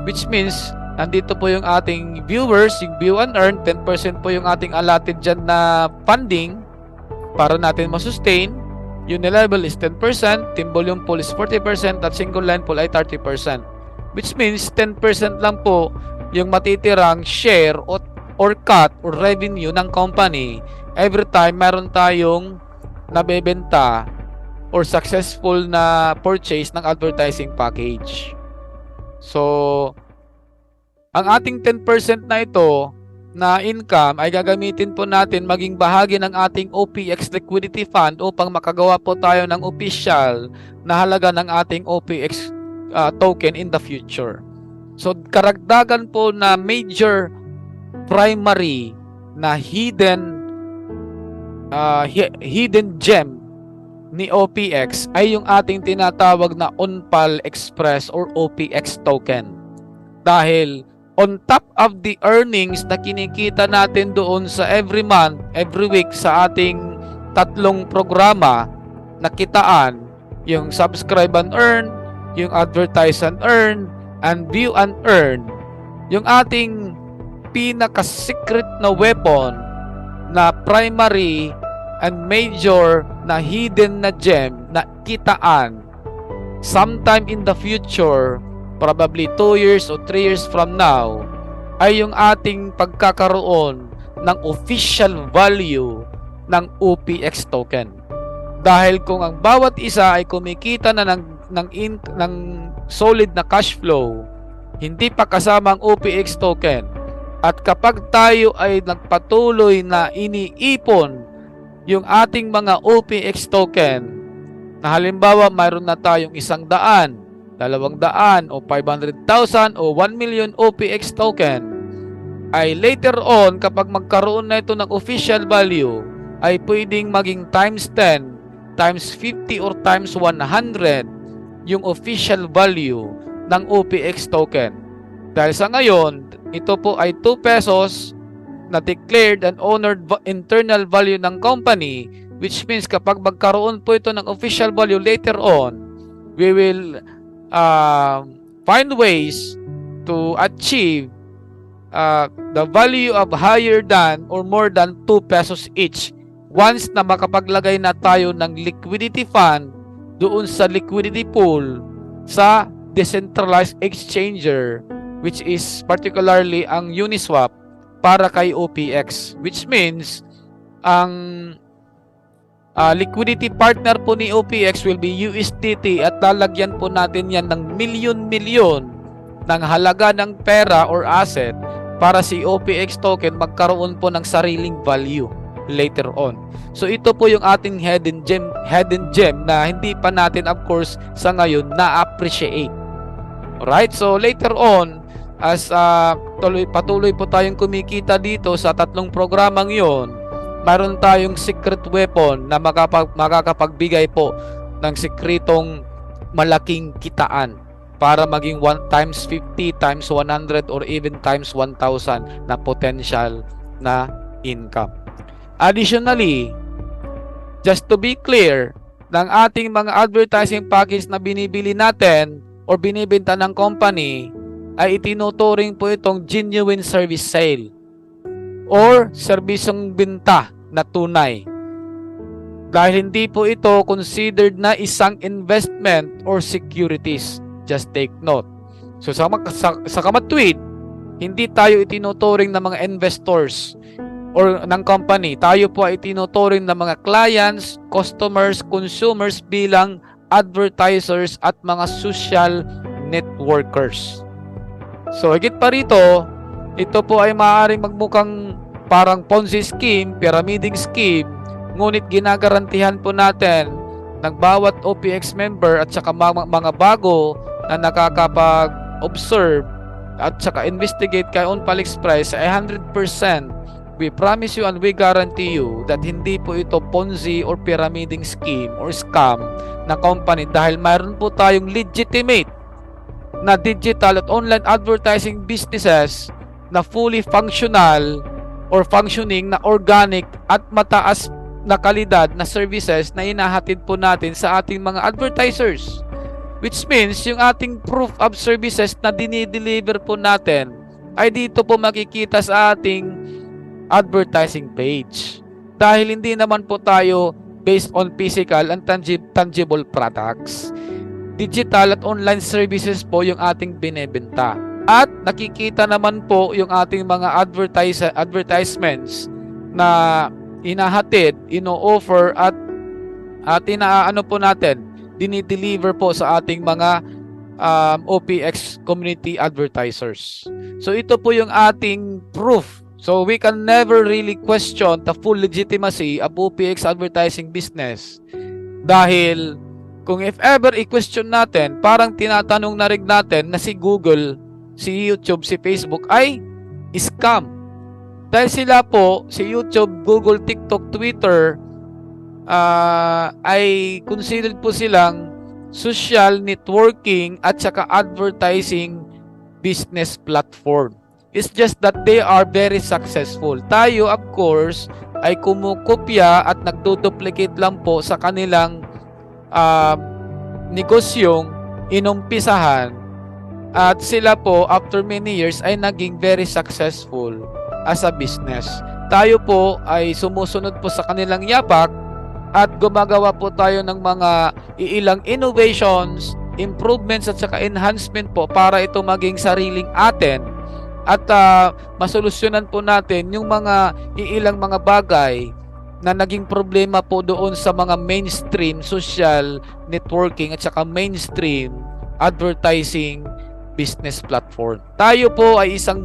which means nandito po yung ating viewers, yung view and earn, 10% po yung ating allotted dyan na funding para natin masustain. Unilevel is 10%, team volume pool is 40%, at single line pool ay 30%. Which means 10% lang po yung matitirang share or cut or revenue ng company every time meron tayong nabebenta or successful na purchase ng advertising package. So, ang ating 10% na ito na income ay gagamitin po natin maging bahagi ng ating OPX Liquidity Fund upang makagawa po tayo ng official na halaga ng ating OPX token in the future. So karagdagan po na major primary na hidden gem ni OPX ay yung ating tinatawag na OnPal Express or OPX token. Dahil on top of the earnings na kinikita natin doon sa every month, every week sa ating 3 programa na kitaan, yung subscribe and earn, yung advertise and earn, and view and earn, yung ating pinaka-secret na weapon na primary and major na hidden na gem na kitaan sometime in the future, probably 2 years or 3 years from now, ay yung ating pagkakaroon ng official value ng OPX token. Dahil kung ang bawat isa ay kumikita na ng solid na cash flow, hindi pa kasama ang OPX token, at kapag tayo ay nagpatuloy na iniipon yung ating mga OPX token, na halimbawa mayroon na tayong 100, 200 o 500,000 o 1 million OPX token, ay later on kapag magkaroon na ito ng official value ay pwedeng maging times 10, times 50 or times 100 yung official value ng OPX token. Dahil sa ngayon, ito po ay 2 pesos na declared and honored internal value ng company, which means kapag magkaroon po ito ng official value later on, we will find ways to achieve the value of higher than or more than 2 pesos each once na makapaglagay na tayo ng liquidity fund doon sa liquidity pool sa decentralized exchanger, which is particularly ang Uniswap para kay OPX, which means ang liquidity partner po ni OPX will be USDT, at lalagyan po natin yan ng milyon-milyon ng halaga ng pera or asset para si OPX token magkaroon po ng sariling value later on. So ito po yung ating hidden gem na hindi pa natin of course sa ngayon na-appreciate. Right? So later on, as patuloy po tayong kumikita dito sa tatlong programang yon, mayroon tayong secret weapon na makakapagbigay po ng sekretong malaking kitaan para maging 1 times 50 times 100 or even times 1,000 na potential na income. Additionally, just to be clear, ng ating mga advertising package na binibili natin or binibenta ng company ay itinuturing po itong genuine service sale or serbisyong benta na tunay. Dahil hindi po ito considered na isang investment or securities. Just take note. So sa kamatwid, hindi tayo itinuturing ng mga investors or ng company. Tayo po ay itinuturing ng mga clients, customers, consumers bilang advertisers at mga social networkers. So higit pa rito, ito po ay maaaring magmukhang parang Ponzi scheme, pyramiding scheme, ngunit ginagarantihan po natin ng bawat OPX member at saka mga bago na nakakapag-observe at saka investigate kay OnPal Express ay 100%. We promise you and we guarantee you that hindi po ito Ponzi or pyramiding scheme or scam na company dahil mayroon po tayong legitimate na digital at online advertising businesses na fully functional or functioning na organic at mataas na kalidad na services na inahatid po natin sa ating mga advertisers. Which means yung ating proof of services na dinideliver po natin ay dito po makikita sa ating advertising page. Dahil hindi naman po tayo based on physical and tangible products. Digital at online services po yung ating binebenta. At nakikita naman po yung ating mga advertisements na inahatid, ino-offer at inaano po natin, dinideliver po sa ating mga OPX community advertisers. So ito po yung ating proof. So we can never really question the full legitimacy of OPX advertising business. Dahil kung if ever i-question natin, parang tinatanong na rin natin na si Google, si YouTube, si Facebook ay scam. Dahil sila po, si YouTube, Google, TikTok, Twitter, ay considered po silang social networking at saka advertising business platform. It's just that they are very successful. Tayo, of course, ay kumukopya at nagduduplicate lang po sa kanilang negosyong inumpisahan. At sila po, after many years, ay naging very successful as a business. Tayo po ay sumusunod po sa kanilang yapak at gumagawa po tayo ng mga ilang innovations, improvements at saka enhancement po para ito maging sariling atin at masolusyonan po natin yung mga ilang mga bagay na naging problema po doon sa mga mainstream social networking at saka mainstream advertising business platform. Tayo po ay isang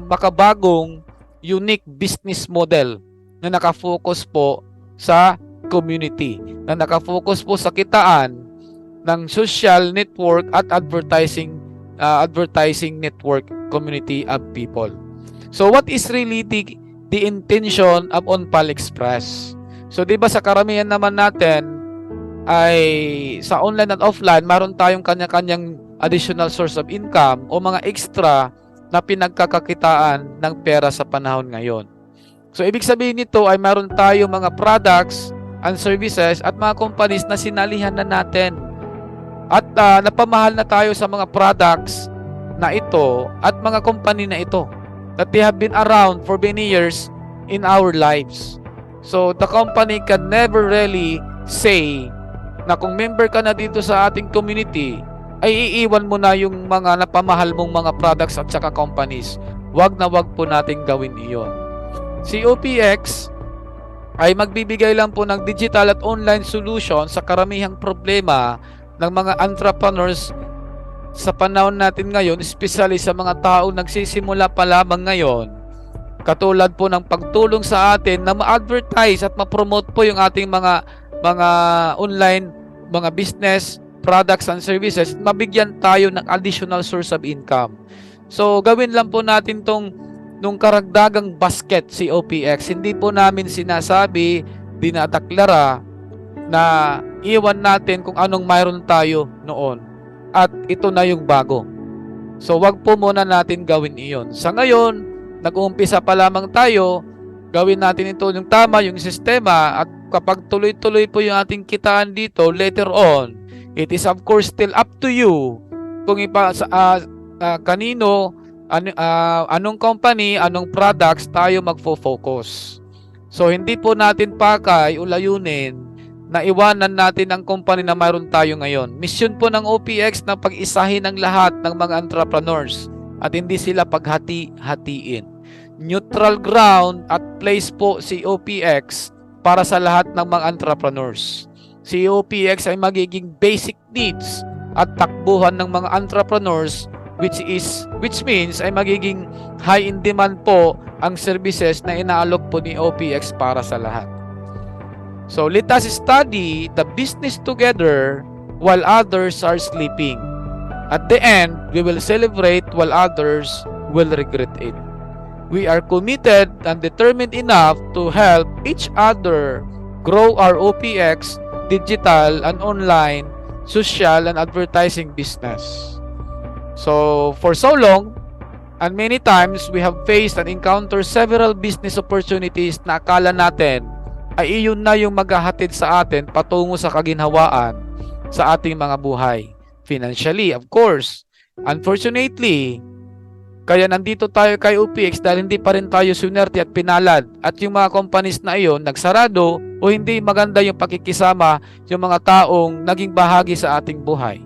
makabagong unique business model na nakafocus po sa community, na nakafocus po sa kitaan ng social network at advertising network community of people. So what is really the intention of OnPal Express? So 'di ba sa karamihan naman natin ay sa online at offline, maroon tayong kanya-kanyang additional source of income o mga extra na pinagkakakitaan ng pera sa panahon ngayon. So, ibig sabihin nito ay meron tayo mga products and services at mga companies na sinalihan na natin. At napamahal na tayo sa mga products na ito at mga company na ito that they have been around for many years in our lives. So, the company can never really say na kung member ka na dito sa ating community, ay iiwan mo na yung mga napamahal mong mga products at saka companies. Wag na wag po nating gawin iyon. Si OPX ay magbibigay lang po ng digital at online solution sa karamihang problema ng mga entrepreneurs sa panahon natin ngayon, especially sa mga taong nagsisimula pa lamang ngayon. Katulad po ng pagtulong sa atin na ma-advertise at ma-promote po yung ating mga online, mga business products and services, mabigyan tayo ng additional source of income. So, gawin lang po natin nung karagdagang basket si OPX. Hindi po namin sinasabi, dinadeklara na iwan natin kung anong mayroon tayo noon. At ito na yung bago. So, wag po muna natin gawin iyon. Sa ngayon, nag-uumpisa pa lamang tayo, gawin natin ito yung tama, yung sistema, at kapag tuloy-tuloy po yung ating kitaan dito, later on, it is of course still up to you kung kanino, anong company, anong products tayo magfo-focus. So, hindi po natin pakay o layunin na iwanan natin ang company na mayroon tayo ngayon. Mission po ng OPX na pag-isahin ang lahat ng mga entrepreneurs at hindi sila paghati-hatiin. Neutral ground at place po si OPX para sa lahat ng mga entrepreneurs. Si OPX ay magiging basic needs at takbuhan ng mga entrepreneurs which means ay magiging high in demand po ang services na inaalok po ni OPX para sa lahat. So let us study the business together while others are sleeping. At the end, we will celebrate while others will regret it. We are committed and determined enough to help each other grow our OPX, digital and online, social and advertising business. So, for so long, and many times, we have faced and encountered several business opportunities na akala natin ay iyon na yung maghahatid sa atin patungo sa kaginhawaan sa ating mga buhay. Financially, of course. Unfortunately, kaya nandito tayo kay OPX dahil hindi pa rin tayo sunerte at pinalad at yung mga companies na iyon nagsarado o hindi maganda yung pakikisama yung mga taong naging bahagi sa ating buhay.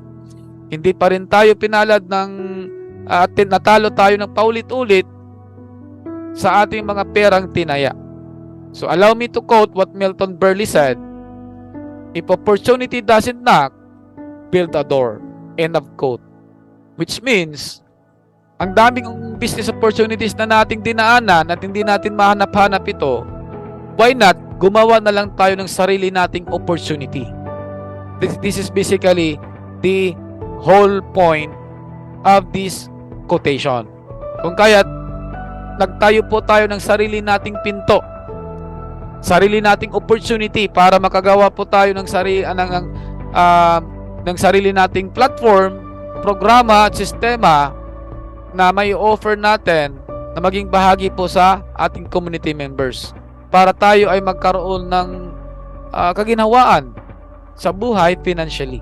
Hindi pa rin tayo pinalad ng natalo tayo ng paulit-ulit sa ating mga perang tinaya. So allow me to quote what Milton Berle said, "If opportunity doesn't knock, build a door." End of quote. Which means, ang daming business opportunities na nating dinaanan at hindi natin mahanap-hanap ito, why not gumawa na lang tayo ng sarili nating opportunity? This is basically the whole point of this quotation. Kung kaya, nagtayo po tayo ng sarili nating pinto, sarili nating opportunity para makagawa po tayo ng sarili nating platform, programa at sistema na may offer natin na maging bahagi po sa ating community members para tayo ay magkaroon ng kaginhawaan sa buhay financially.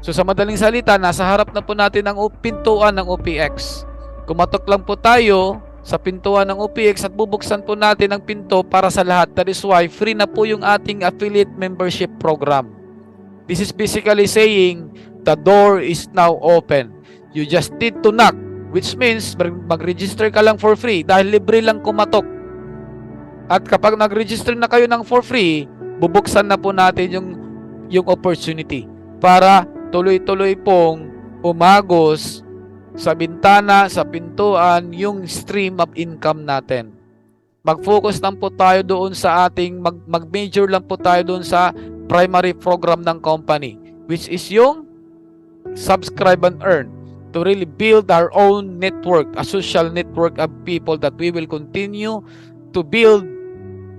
So sa madaling salita, nasa harap na po natin ang pintuan ng OPX. Kumatok lang po tayo sa pintuan ng OPX at bubuksan po natin ang pinto para sa lahat. That is why free na po yung ating affiliate membership program. This is basically saying the door is now open. You just need to knock, which means mag-register ka lang for free dahil libre lang kumatok. At kapag nag-register na kayo ng for free, bubuksan na po natin yung opportunity para tuloy-tuloy pong umagos sa bintana, sa pintuan, yung stream of income natin. Mag-focus lang po tayo doon sa mag-major lang po tayo doon sa primary program ng company, which is yung subscribe and earn, to really build our own network, a social network of people that we will continue to build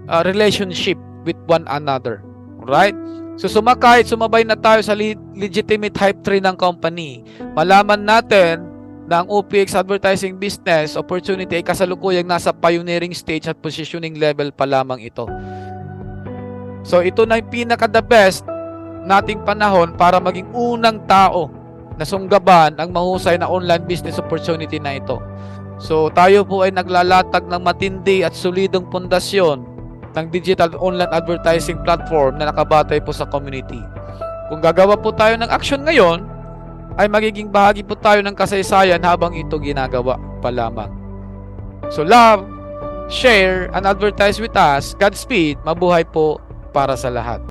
a relationship with one another. Right? So sumabay na tayo sa legitimate hype train ng company. Malaman natin na ang OPX advertising business opportunity ay kasalukuyang nasa pioneering stage at positioning level pa lamang ito. So ito na yung pinaka-the best nating panahon para maging unang tao na sunggaban ang mahusay na online business opportunity na ito. So tayo po ay naglalatag ng matindi at solidong pundasyon ng digital online advertising platform na nakabatay po sa community. Kung gagawa po tayo ng action ngayon, ay magiging bahagi po tayo ng kasaysayan habang ito ginagawa pa lamang. So love, share, and advertise with us. Godspeed, mabuhay po para sa lahat.